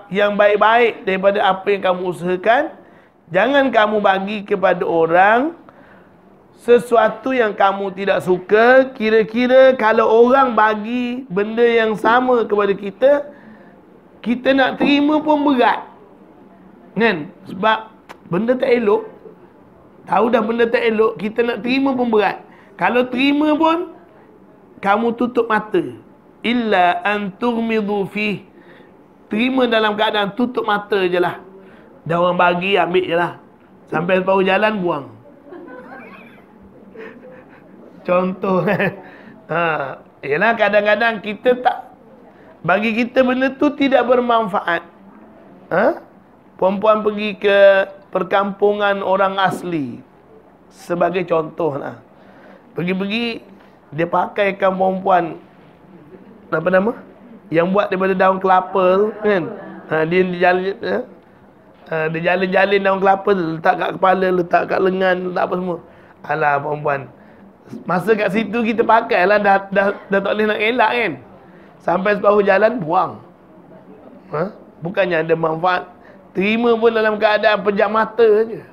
yang baik-baik daripada apa yang kamu usahakan. Jangan kamu bagi kepada orang sesuatu yang kamu tidak suka. Kira-kira kalau orang bagi benda yang sama kepada kita, kita nak terima pun berat. Kan? Sebab benda tak elok. Tahu dah benda tak elok, kita nak terima pun berat. Kalau terima pun, kamu tutup mata. Illa an tughmidu fih. Terima dalam keadaan tutup mata je lah. Dah orang bagi, ambil je lah. Sampai separuh jalan, buang. Contoh kan. Yalah, kadang-kadang kita tak, bagi kita benda tu tidak bermanfaat. Perempuan pergi ke perkampungan orang asli, sebagai contoh lah. Pergi-pergi, dia pakaikan perempuan, apa nama? Yang buat daripada daun kelapa tu kan. Dia jalin daun kelapa tu, letak kat kepala, letak kat lengan, letak apa semua. Alah perempuan. Masa kat situ kita pakai lah, dah tak boleh nak elak kan. Sampai separuh jalan, buang. Bukannya ada manfaat. Terima pun dalam keadaan pejam mata je.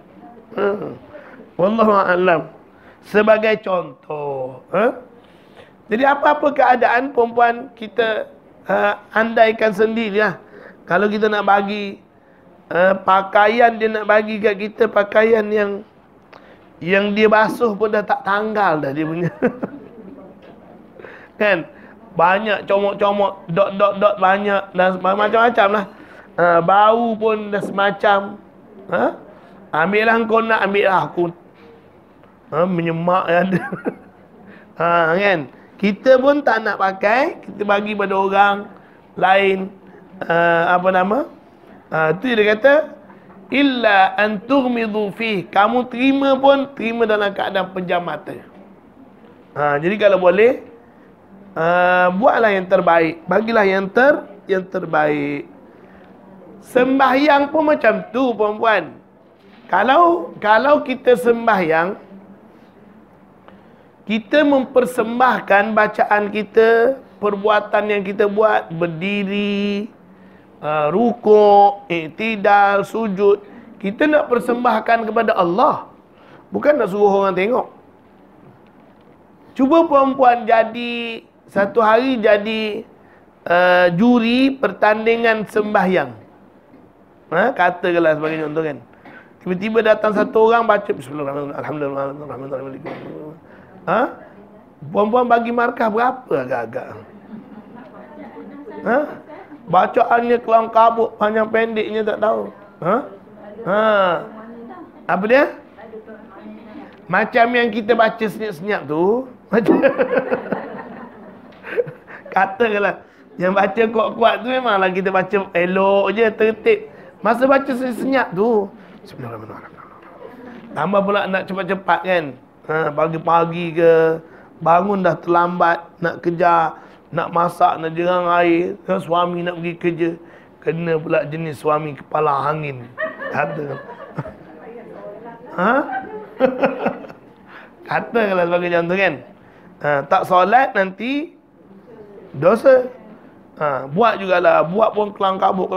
Wallahu a'lam. Sebagai contoh. Jadi apa-apa keadaan perempuan kita andaikan sendirilah. Kalau kita nak bagi pakaian, dia nak bagi kat kita pakaian yang dia basuh pun dah tak tanggal dah dia punya. Kan? Banyak comok-comok, dot-dot-dot banyak dan macam-macam lah. Bau pun dah semacam. Ambil lah kau nak, ambil lah aku. Menyemak ada. Kan? Kita pun tak nak pakai, kita bagi pada orang lain. Apa nama? Tu dia kata, illa an tughmidu fih. Kamu terima pun, terima dalam keadaan pejam mata. Jadi kalau boleh, buatlah yang terbaik. Bagilah yang terbaik. Sembahyang pun macam tu perempuan. Kalau kita sembahyang, kita mempersembahkan bacaan kita, perbuatan yang kita buat, berdiri, rukuk, i'tidal, sujud, kita nak persembahkan kepada Allah, bukan nak suruh orang tengok. Cuba perempuan jadi satu hari jadi juri pertandingan sembahyang. Katakanlah sebagai contoh kan, tiba-tiba datang satu orang baca Bismillahirrahmanirrahim. Perempuan bagi markah berapa agak-agak? Bacaannya kelang kabut, panjang pendeknya tak tahu. Apa dia? Macam yang kita baca senyap-senyap tu. Katakanlah Yang baca kuat-kuat tu memanglah kita baca elok je, tertib. Masa baca senyap tu, Bismillahirrahmanirrahim. Tambah pula nak cepat-cepat kan. Pagi-pagi ke, bangun dah terlambat, nak kejar, nak masak, nak jerang air. Suami nak pergi kerja. Kena pula jenis suami kepala angin. Kata. Kata kalau sebagai contoh kan. Tak solat nanti dosa. Buat jugalah, buat pun kelang kabut.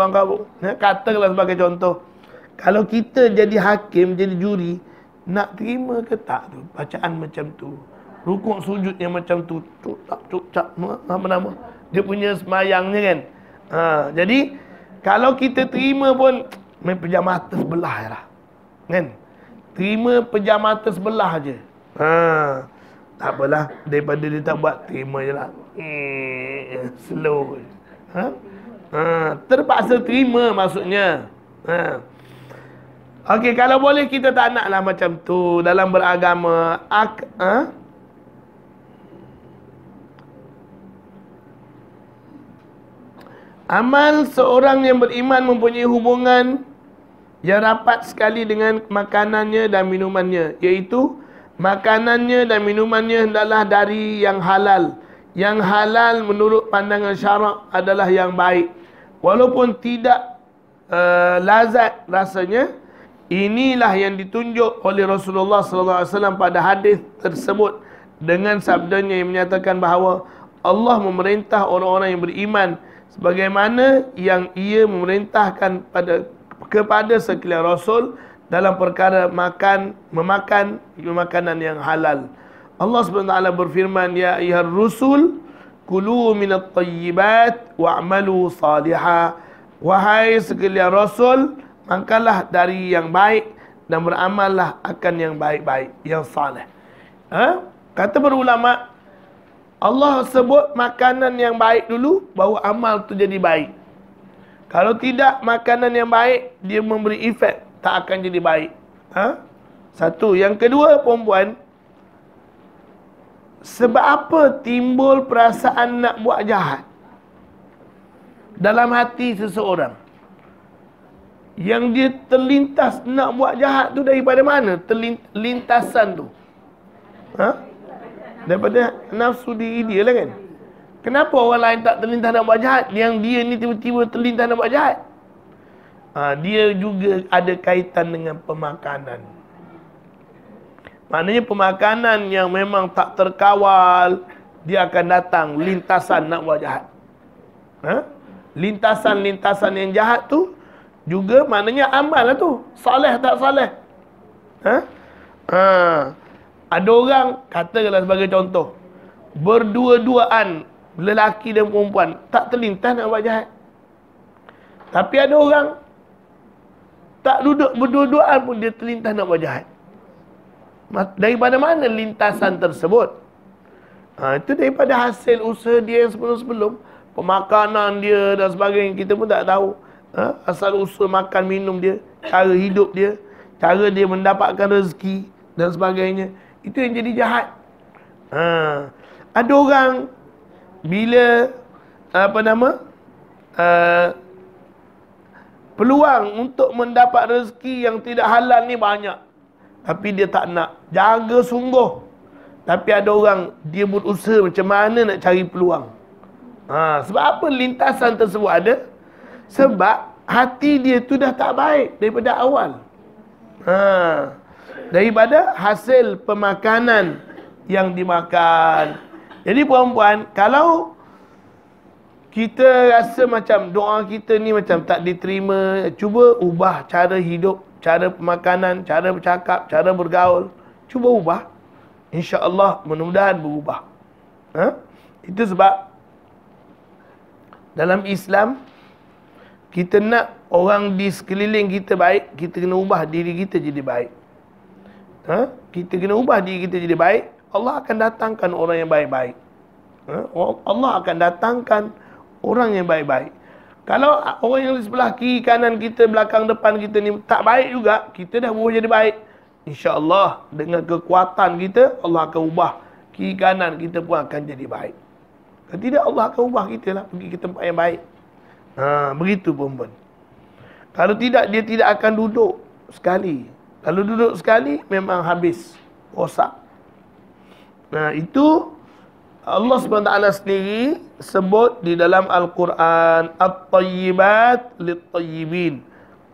Katakanlah sebagai contoh, kalau kita jadi hakim, jadi juri, nak terima ke tak tu bacaan macam tu, rukuk sujud yang macam tu, cuk-cak, apa nama dia punya semayangnya kan. Jadi kalau kita terima pun main pejam mata sebelah je lah kan, terima pejam mata sebelah je. Tak apalah, daripada dia tak buat, terima je lah. Slow. Terpaksa terima maksudnya. Okey, kalau boleh kita tak naklah macam tu dalam beragama. Amal seorang yang beriman mempunyai hubungan yang rapat sekali dengan makanannya dan minumannya, iaitu makanannya dan minumannya hendaklah dari yang halal. Yang halal menurut pandangan syarak adalah yang baik, walaupun tidak lazat rasanya. Inilah yang ditunjuk oleh Rasulullah SAW pada hadis tersebut dengan sabdanya yang menyatakan bahawa Allah memerintah orang-orang yang beriman sebagaimana yang ia memerintahkan kepada sekalian Rasul dalam perkara memakan makanan yang halal. Allah SWT berfirman, ya ayyuhar rusul kulu minat tayyibat wa'malu salihah. Wahai sekalian Rasul, makanlah dari yang baik dan beramallah akan yang baik-baik, yang saleh. Kata para ulama, Allah sebut makanan yang baik dulu, baru amal tu jadi baik. Kalau tidak, makanan yang baik, dia memberi efek, tak akan jadi baik. Satu. Yang kedua, perempuan, sebab apa timbul perasaan nak buat jahat dalam hati seseorang? Yang dia terlintas nak buat jahat tu daripada mana? Lintasan tu daripada nafsu diri dia lah kan. Kenapa orang lain tak terlintas nak buat jahat, yang dia ni tiba-tiba terlintas nak buat jahat? Dia juga ada kaitan dengan pemakanan. Maknanya pemakanan yang memang tak terkawal, dia akan datang lintasan nak buat jahat. Lintasan-lintasan yang jahat tu juga maknanya amal lah tu. Saleh tak saleh. Ada orang, katakanlah sebagai contoh, berdua-duaan, lelaki dan perempuan, tak terlintas nak buat jahat. Tapi ada orang tak duduk berdua-duaan pun dia terlintas nak buat jahat. Daripada mana lintasan tersebut? Itu daripada hasil usaha dia yang sebelum-sebelum, pemakanan dia dan sebagainya, kita pun tak tahu. Asal usul makan minum dia, cara hidup dia, cara dia mendapatkan rezeki dan sebagainya, itu yang jadi jahat. Ada orang bila peluang untuk mendapat rezeki yang tidak halal ni banyak, tapi dia tak nak, jaga sungguh. Tapi ada orang dia berusaha macam mana nak cari peluang. Sebab apa lintasan tersebut ada? Sebab hati dia tu dah tak baik daripada awal. Daripada hasil pemakanan yang dimakan. Jadi perempuan, kalau kita rasa macam doa kita ni macam tak diterima, cuba ubah cara hidup, cara pemakanan, cara bercakap, cara bergaul. Cuba ubah. InsyaAllah mudah-mudahan berubah. Itu sebab dalam Islam, kita nak orang di sekeliling kita baik, kita kena ubah diri kita jadi baik. Kita kena ubah diri kita jadi baik, Allah akan datangkan orang yang baik-baik. Allah akan datangkan orang yang baik-baik. Kalau orang yang di sebelah kiri, kanan kita, belakang, depan kita ni tak baik juga, kita dah berubah jadi baik. InsyaAllah dengan kekuatan kita, Allah akan ubah kiri kanan kita pun akan jadi baik. Kalau tidak, Allah akan ubah kita lah pergi ke tempat yang baik. Begitu perempuan. Kalau tidak, dia tidak akan duduk sekali. Kalau duduk sekali, memang habis, rosak. Itu Allah SWT sendiri sebut di dalam Al-Quran, At-Tayyibat lit-Tayyibin,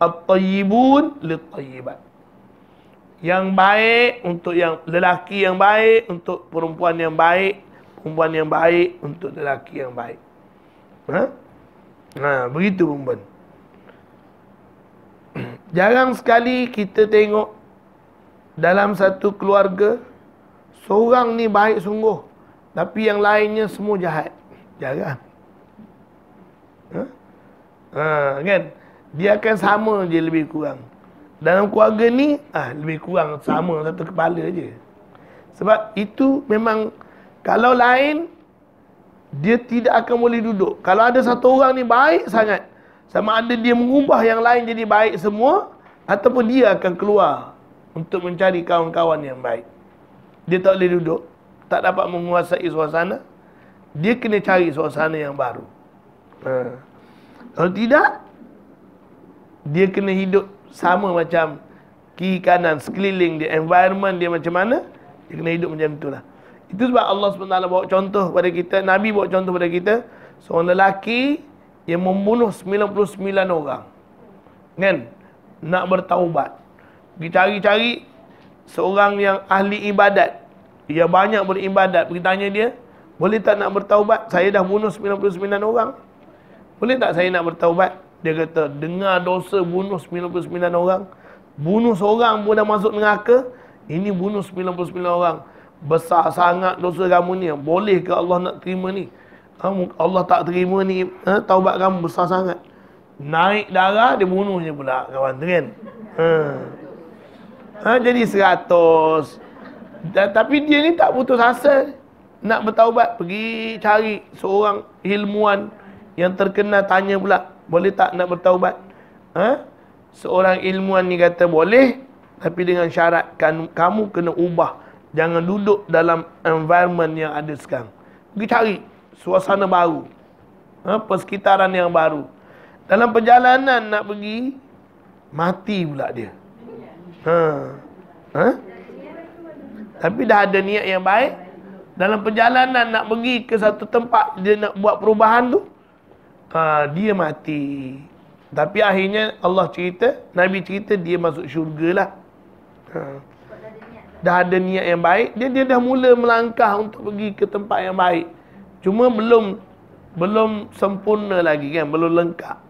At-Tayyibun lit-Tayyibat. Yang baik untuk yang lelaki yang baik, untuk perempuan yang baik, perempuan yang baik untuk lelaki yang baik. Begitu perempuan. Jarang sekali kita tengok dalam satu keluarga seorang ni baik sungguh, tapi yang lainnya semua jahat. Jarang. Kan? Dia akan sama je lebih kurang. Dalam keluarga ni lebih kurang sama satu kepala je. Sebab itu memang kalau lain dia tidak akan boleh duduk. Kalau ada satu orang ni baik sangat, sama ada dia mengubah yang lain jadi baik semua, ataupun dia akan keluar untuk mencari kawan-kawan yang baik. Dia tak boleh duduk, tak dapat menguasai suasana. Dia kena cari suasana yang baru. Kalau tidak, dia kena hidup sama macam kiri kanan, sekeliling dia, environment dia macam mana, dia kena hidup macam itulah. Itu sebab Allah SWT bawa contoh kepada kita, Nabi bawa contoh kepada kita, seorang lelaki yang membunuh 99 orang. Kan? Nak bertaubat. Pergi cari-cari seorang yang ahli ibadat. Dia banyak beribadat. Pergi tanya dia, boleh tak nak bertaubat? Saya dah bunuh 99 orang. Boleh tak saya nak bertaubat? Dia kata, dengar dosa bunuh 99 orang. Bunuh seorang pun dah masuk neraka. Ini bunuh 99 orang. Besar sangat dosa kamu ni. Bolehkah Allah nak terima ni? Allah tak terima ni, taubat kamu besar sangat. Naik darah, dia bunuhnya pula kawan tu kan. Jadi 100. Tapi dia ni tak putus asa nak bertaubat. Pergi cari seorang ilmuwan yang terkenal, tanya pula, boleh tak nak bertaubat? Seorang ilmuwan ni kata boleh, tapi dengan syarat kamu kena ubah. Jangan duduk dalam environment yang ada sekarang. Pergi cari suasana baru, persekitaran yang baru. Dalam perjalanan nak pergi, mati pula dia. Tapi dah ada niat yang baik. Dalam perjalanan nak pergi ke satu tempat, dia nak buat perubahan tu, dia mati. Tapi akhirnya Allah cerita, Nabi cerita, dia masuk syurga lah. Dah ada niat yang baik, dia dah mula melangkah untuk pergi ke tempat yang baik. Cuma belum sempurna lagi kan, belum lengkap.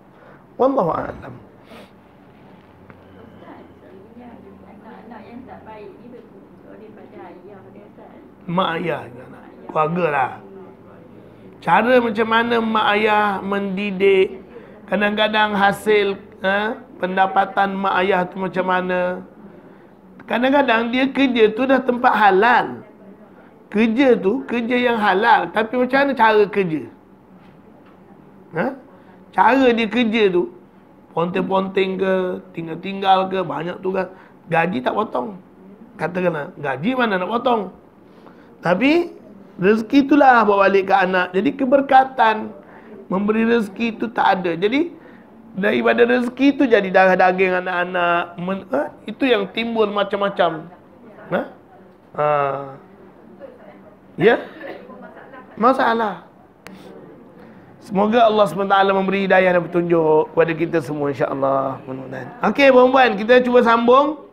Wallahu a'lam. Anak-anak yang tak baik ni betul daripada ayah dia kan. Mak ayah keluarga lah. Cara macam mana mak ayah mendidik, kadang-kadang hasil pendapatan mak ayah tu macam mana. Kadang-kadang dia kerja tu dah tempat halal. Kerja tu, kerja yang halal. Tapi macam mana cara kerja? Cara dia kerja tu, ponteng-ponteng ke, tinggal-tinggal ke, banyak tugas. Gaji tak potong. Katakanlah, gaji mana nak potong? Tapi, rezeki itulah bawa balik ke anak. Jadi keberkatan memberi rezeki itu tak ada. Jadi, daripada rezeki itu jadi darah daging anak-anak. Itu yang timbul macam-macam. Ya? Masalah. Semoga Allah SWT memberi hidayah dan petunjuk kepada kita semua, insya-Allah. Okey, puan-puan, kita cuba sambung.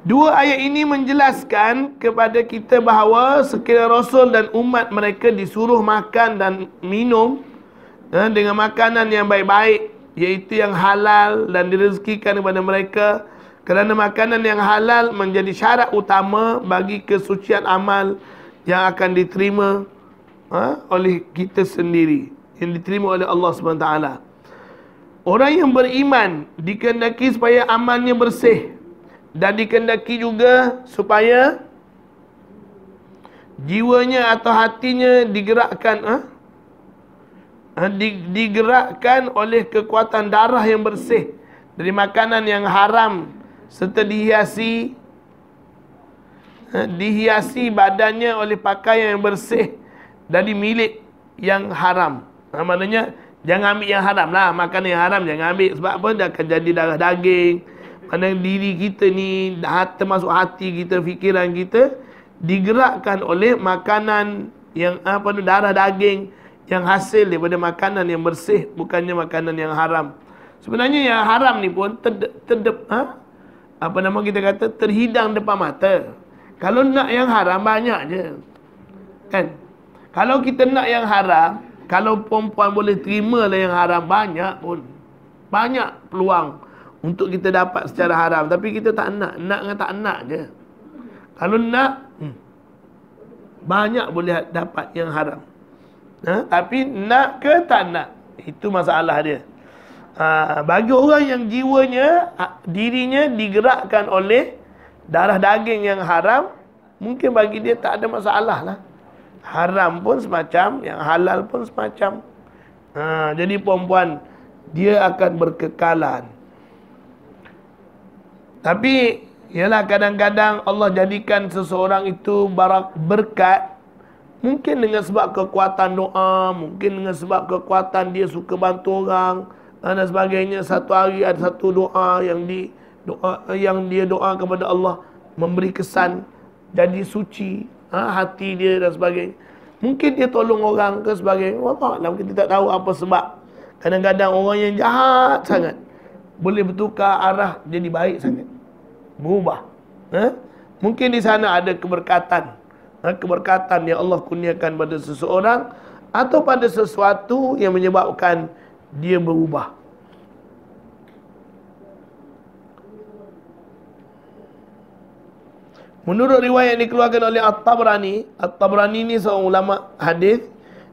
Dua ayat ini menjelaskan kepada kita bahawa sekiranya Rasul dan umat mereka disuruh makan dan minum dengan makanan yang baik-baik, iaitu yang halal, dan direzekikan kepada mereka, kerana makanan yang halal menjadi syarat utama bagi kesucian amal yang akan diterima oleh kita sendiri, yang diterima oleh Allah SWT. Orang yang beriman dikehendaki supaya amalnya bersih, dan dikehendaki juga supaya jiwanya atau hatinya digerakkan oleh kekuatan darah yang bersih dari makanan yang haram, serta dihiasi badannya oleh pakaian yang bersih dari milik yang haram. Maknanya jangan ambil yang haram lah. Makanan yang haram jangan ambil. Sebab apa? Dia akan jadi darah daging. Mana diri kita ni, termasuk hati kita, fikiran kita, digerakkan oleh makanan yang darah daging yang hasil daripada makanan yang bersih, bukannya makanan yang haram. Sebenarnya yang haram ni pun terhidang depan mata. Kalau nak yang haram banyak je. Kan? Kalau kita nak yang haram, kalau perempuan boleh terima lah yang haram, banyak pun. Banyak peluang untuk kita dapat secara haram. Tapi kita tak nak. Nak dengan tak nak je. Kalau nak, banyak boleh dapat yang haram. Tapi nak ke tak nak, itu masalah dia. Bagi orang yang jiwanya, dirinya digerakkan oleh darah daging yang haram, mungkin bagi dia tak ada masalah lah. Haram pun semacam, yang halal pun semacam. Jadi perempuan, dia akan berkekalan. Tapi ialah kadang-kadang Allah jadikan seseorang itu berkat, mungkin dengan sebab kekuatan doa, mungkin dengan sebab kekuatan dia suka bantu orang dan sebagainya. Satu hari ada satu doa yang dia doa kepada Allah, memberi kesan jadi suci hati dia dan sebagainya. Mungkin dia tolong orang ke sebagainya. Wallahualam, kita tak tahu apa sebab. Kadang-kadang orang yang jahat sangat boleh bertukar arah jadi baik sangat, berubah. Mungkin di sana ada keberkatan, keberkatan yang Allah kurniakan pada seseorang atau pada sesuatu yang menyebabkan dia berubah. Menurut riwayat yang dikeluarkan oleh At-Tabrani, At-Tabrani ni seorang ulama hadis,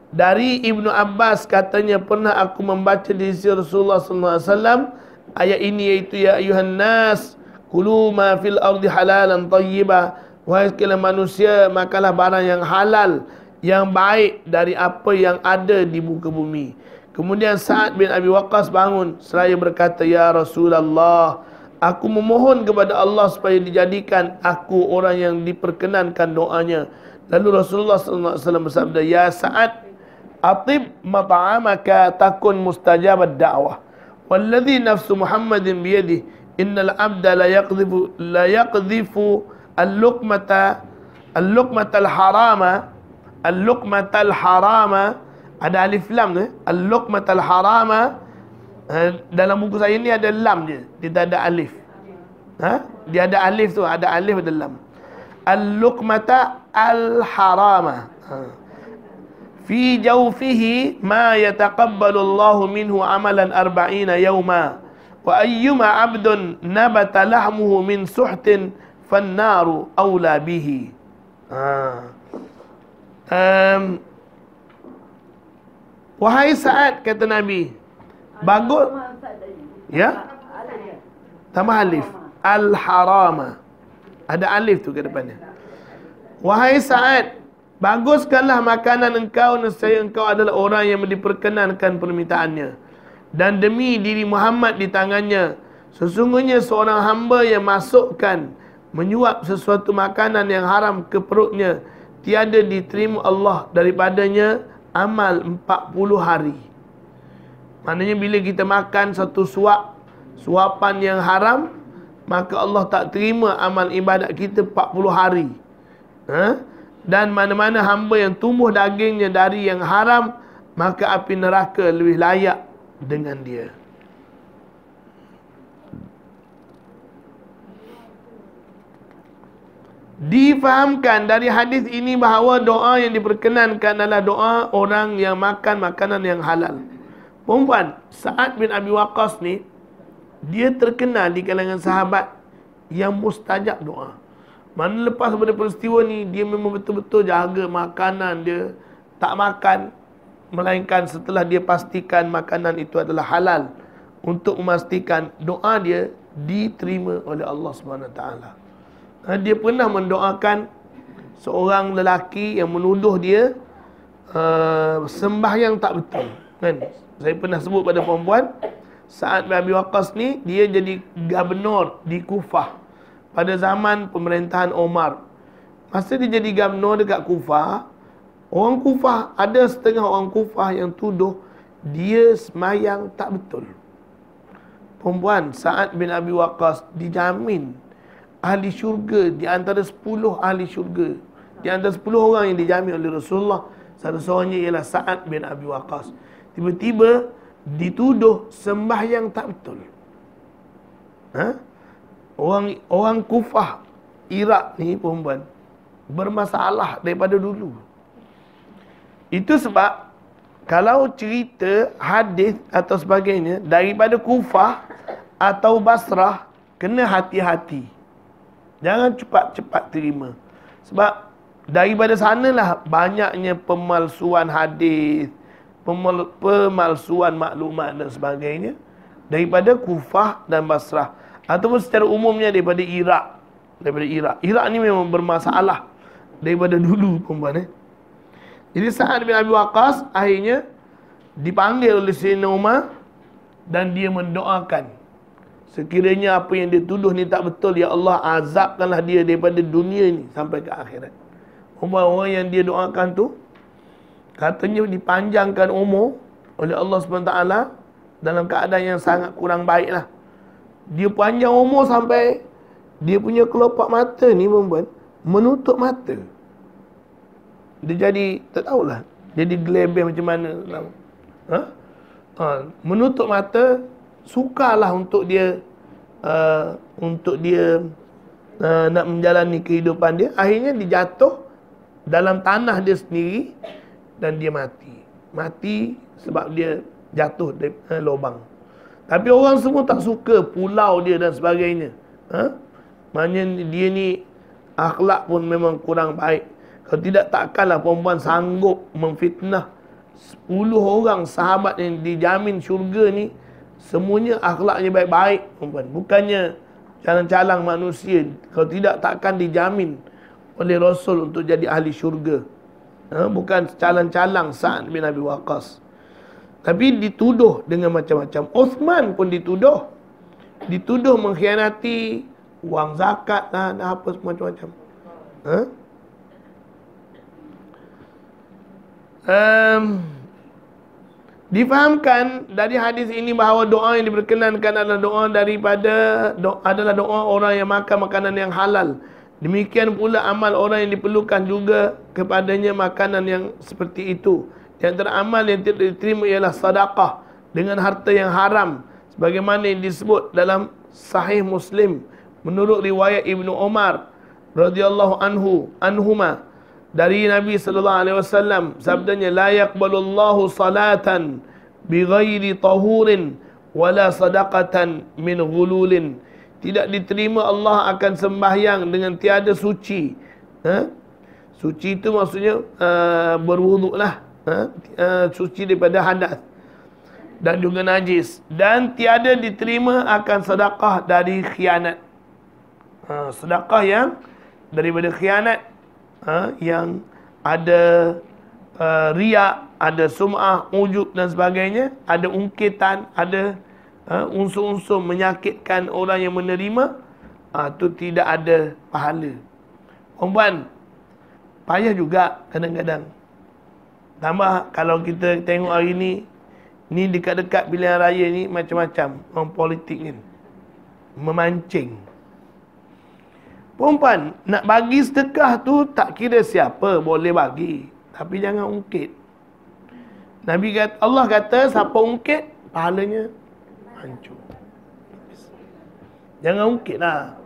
dari Ibnu Abbas katanya, pernah aku membaca di sisi Rasulullah SAW ayat ini, iaitu ya ayuhan nas kulu ma fil ardi halalan tayyiba, wahai sekalian manusia, makalah barang yang halal, yang baik dari apa yang ada di muka bumi. Kemudian Sa'ad bin Abi Waqqas bangun seraya berkata, ya Rasulullah, aku memohon kepada Allah supaya dijadikan aku orang yang diperkenankan doanya. Lalu Rasulullah SAW bersabda, ya Sa'ad, atib mat'amaka takun mustajabad da'wah. Walladhi nafsu Muhammadin biyadih, innal abda la yaqdhifu al-luqmata al-harama, ada alif lam tu, al-luqmata al-harama. Dalam buku saya ni ada lam je, dia tak ada alif. Dia ada alif tu, ada alif, ada lam. Al-luqmata al-harama, fi jawfihi ma yataqabbalu Allahu minhu amalan 40 yawma, wa ayyuma 'abdun nabata lahmuhu min suhtin fannaru awla bihi. Wahai Sa'ad, kata Nabi, bagus. Ya? Tambah alif. Al-harama. Ada alif tu ke depannya. Wahai Sa'ad, baguskanlah makanan engkau, nescaya engkau adalah orang yang diperkenankan permintaannya. Dan demi diri Muhammad di tangannya, sesungguhnya seorang hamba yang menyuap sesuatu makanan yang haram ke perutnya, tiada diterima Allah daripadanya amal 40 hari. Maknanya bila kita makan satu suapan yang haram, maka Allah tak terima amal ibadat kita 40 hari. Dan mana-mana hamba yang tumbuh dagingnya dari yang haram, maka api neraka lebih layak dengan dia. Difahamkan dari hadis ini bahawa doa yang diperkenankan adalah doa orang yang makan makanan yang halal. Perempuan Sa'ad bin Abi Waqqas ni, dia terkenal di kalangan sahabat yang mustajab doa. Mana lepas daripada peristiwa ni, dia memang betul-betul jaga makanan dia, tak makan melainkan setelah dia pastikan makanan itu adalah halal, untuk memastikan doa dia diterima oleh Allah SWT. Dia pernah mendoakan seorang lelaki yang menuduh dia sembahyang tak betul, kan? Saya pernah sebut pada perempuan, Sa'ad bin Abi Waqqas ni, dia jadi gubernur di Kufah pada zaman pemerintahan Omar. Masa dia jadi gubernur dekat Kufah, Orang Kufah, ada setengah orang Kufah yang tuduh dia semayang tak betul. Perempuan Sa'ad bin Abi Waqqas dijamin ahli syurga di antara 10 ahli syurga. Di antara 10 orang yang dijamin oleh Rasulullah, salah seorangnya ialah Sa'ad bin Abi Waqqas. Tiba-tiba dituduh sembahyang tak betul. Orang Kufah Iraq ni perempuan bermasalah daripada dulu. Itu sebab kalau cerita hadis atau sebagainya daripada Kufah atau Basrah, kena hati-hati. Jangan cepat-cepat terima. Sebab daripada sanalah banyaknya pemalsuan hadis, pemalsuan maklumat dan sebagainya, daripada Kufah dan Basrah, ataupun secara umumnya daripada Iraq. Iraq ni memang bermasalah daripada dulu perempuan. Jadi Sa'ad bin Abi Waqqas akhirnya dipanggil oleh Sayyidina Umar dan dia mendoakan, sekiranya apa yang dia tuduh ni tak betul, ya Allah azabkanlah dia daripada dunia ni sampai ke akhirat. Orang yang dia doakan tu katanya dipanjangkan umur oleh Allah SWT dalam keadaan yang sangat kurang baik lah. Dia panjang umur sampai dia punya kelopak mata ni perempuan menutup mata. Dia jadi, tak tahulah, jadi gelebeh macam mana. Menutup mata, sukarlah untuk dia nak menjalani kehidupan dia. Akhirnya dia jatuh dalam tanah dia sendiri dan dia mati sebab dia jatuh dari lubang. Tapi orang semua tak suka pulau dia dan sebagainya. Maknanya dia ni akhlak pun memang kurang baik. Kalau tidak, takkanlah perempuan sanggup memfitnah 10 orang sahabat yang dijamin syurga ni, semuanya akhlaknya baik-baik perempuan. Bukannya calang-calang manusia. Kalau tidak, takkan dijamin oleh Rasul untuk jadi ahli syurga. Bukan calang-calang Sa'ad bin Abi Waqqas. Tapi dituduh dengan macam-macam. Uthman pun dituduh mengkhianati wang zakat dan apa macam-macam. Difahamkan dari hadis ini bahawa doa yang diperkenankan adalah doa orang yang makan makanan yang halal. Demikian pula amal orang yang diperlukan juga kepadanya makanan yang seperti itu. Di antara amal yang tidak diterima ialah sedekah dengan harta yang haram, sebagaimana yang disebut dalam Sahih Muslim menurut riwayat Ibnu Umar radhiyallahu anhuma dari Nabi sallallahu alaihi wasallam, sabdanya, la yaqbalullahu salatan bighairi tahurin wala sadaqatan min ghululin. Tidak diterima Allah akan sembahyang dengan tiada suci. Suci itu maksudnya berwuduk lah, suci daripada hadas dan juga najis. Dan tiada diterima akan sedekah dari khianat. Sedekah yang daripada khianat, yang ada riak, ada sum'ah, ujub dan sebagainya, ada ungkitan, ada unsur-unsur menyakitkan orang yang menerima, itu tidak ada pahala. Perempuan payah juga kadang-kadang. Tambah kalau kita tengok hari ni dekat-dekat pilihan raya ni macam-macam orang politik ni memancing. Perempuan nak bagi sedekah tu tak kira siapa boleh bagi, tapi jangan ungkit. Nabi kata, Allah kata siapa ungkit pahalanya hancur. Jangan ungkit lah.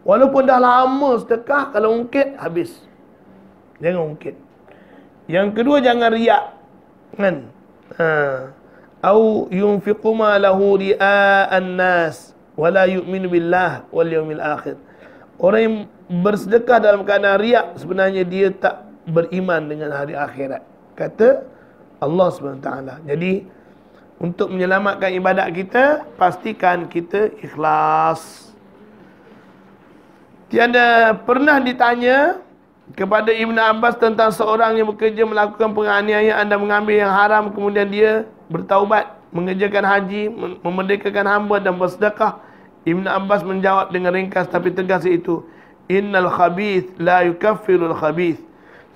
Walaupun dah lama sedekah, kalau ungkit habis. Jangan ungkit. Yang kedua, jangan riak, kan? Au yunfiqu ma lahu ria'an nas wala yu'minu billah wal yawmil akhir. Orang yang bersedekah dalam keadaan riak, sebenarnya dia tak beriman dengan hari akhirat, kata Allah SWT. Jadi untuk menyelamatkan ibadat kita, pastikan kita ikhlas. Tiada pernah ditanya kepada Ibn Abbas tentang seorang yang bekerja melakukan penganiayaan dan mengambil yang haram, kemudian dia bertaubat, mengerjakan haji, memerdekakan hamba dan bersedekah. Ibn Abbas menjawab dengan ringkas tapi tegas, itu innal khabith la yukaffirul khabith.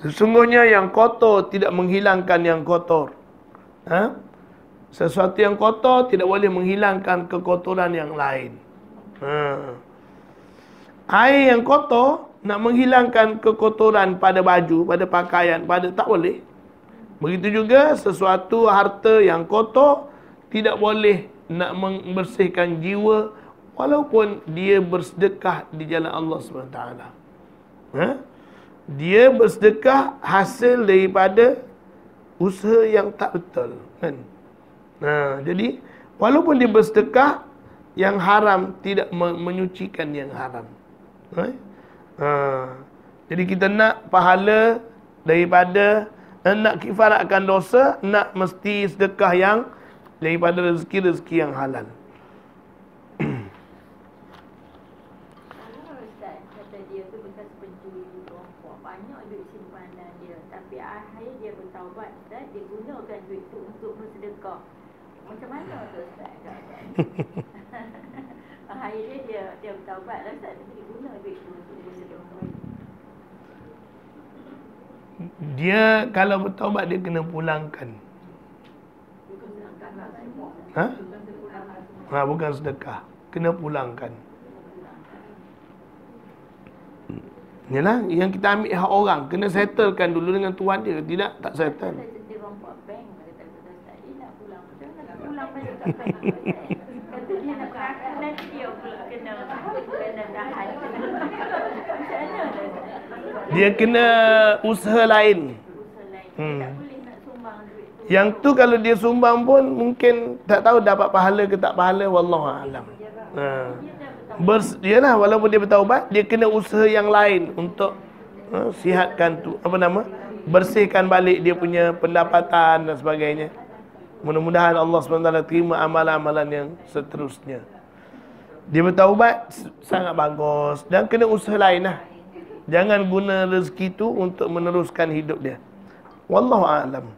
Sesungguhnya yang kotor tidak menghilangkan yang kotor. Sesuatu yang kotor tidak boleh menghilangkan kekotoran yang lain. Air yang kotor nak menghilangkan kekotoran pada baju, pada pakaian, tak boleh. Begitu juga sesuatu harta yang kotor tidak boleh nak membersihkan jiwa walaupun dia bersedekah di jalan Allah SWT. Dia bersedekah hasil daripada usaha yang tak betul, kan? Jadi walaupun dia bersedekah, yang haram tidak menyucikan yang haram. Jadi kita nak pahala daripada nak kifaratkan dosa, nak mesti sedekah yang daripada rezeki-rezeki yang halal. Kalau Ustaz kata dia tu bekas pencuri rokok, banyak duit simpanan dia, tapi akhir dia bertaubat, Ustaz, dia gunakan duit tu untuk bersedekah. Macam mana tu Ustaz? Akhirnya dia bertaubat lah Ustaz, tapi dia guna duit tu untuk bersedekah. Dia kalau bertaubat dia kena pulangkan. Bukan sedekah, kena pulangkan. Yalah, yang kita ambil hak orang kena settlekan dulu dengan tuan dia. Tidak, tak settle. Dia rompak bank, kata Ustaz, dia nak pulang. Macam mana nak pulang balik kat bank? Kata dia nak berakhir, nanti dia pula kena tahan. Macam mana Ustaz? Dia kena usaha lain. Tak boleh nak sumbang duit tu. Yang tu kalau dia sumbang pun mungkin tak tahu dapat pahala ke tak pahala, wallahu a'lam. Yalah, walaupun dia bertaubat, dia kena usaha yang lain untuk sihatkan tu, bersihkan balik dia punya pendapatan dan sebagainya. Mudah-mudahan Allah SWT terima amalan-amalan yang seterusnya. Dia bertaubat sangat bagus, dan kena usaha lain lah. Jangan guna rezeki tu untuk meneruskan hidup dia. Wallahu a'lam.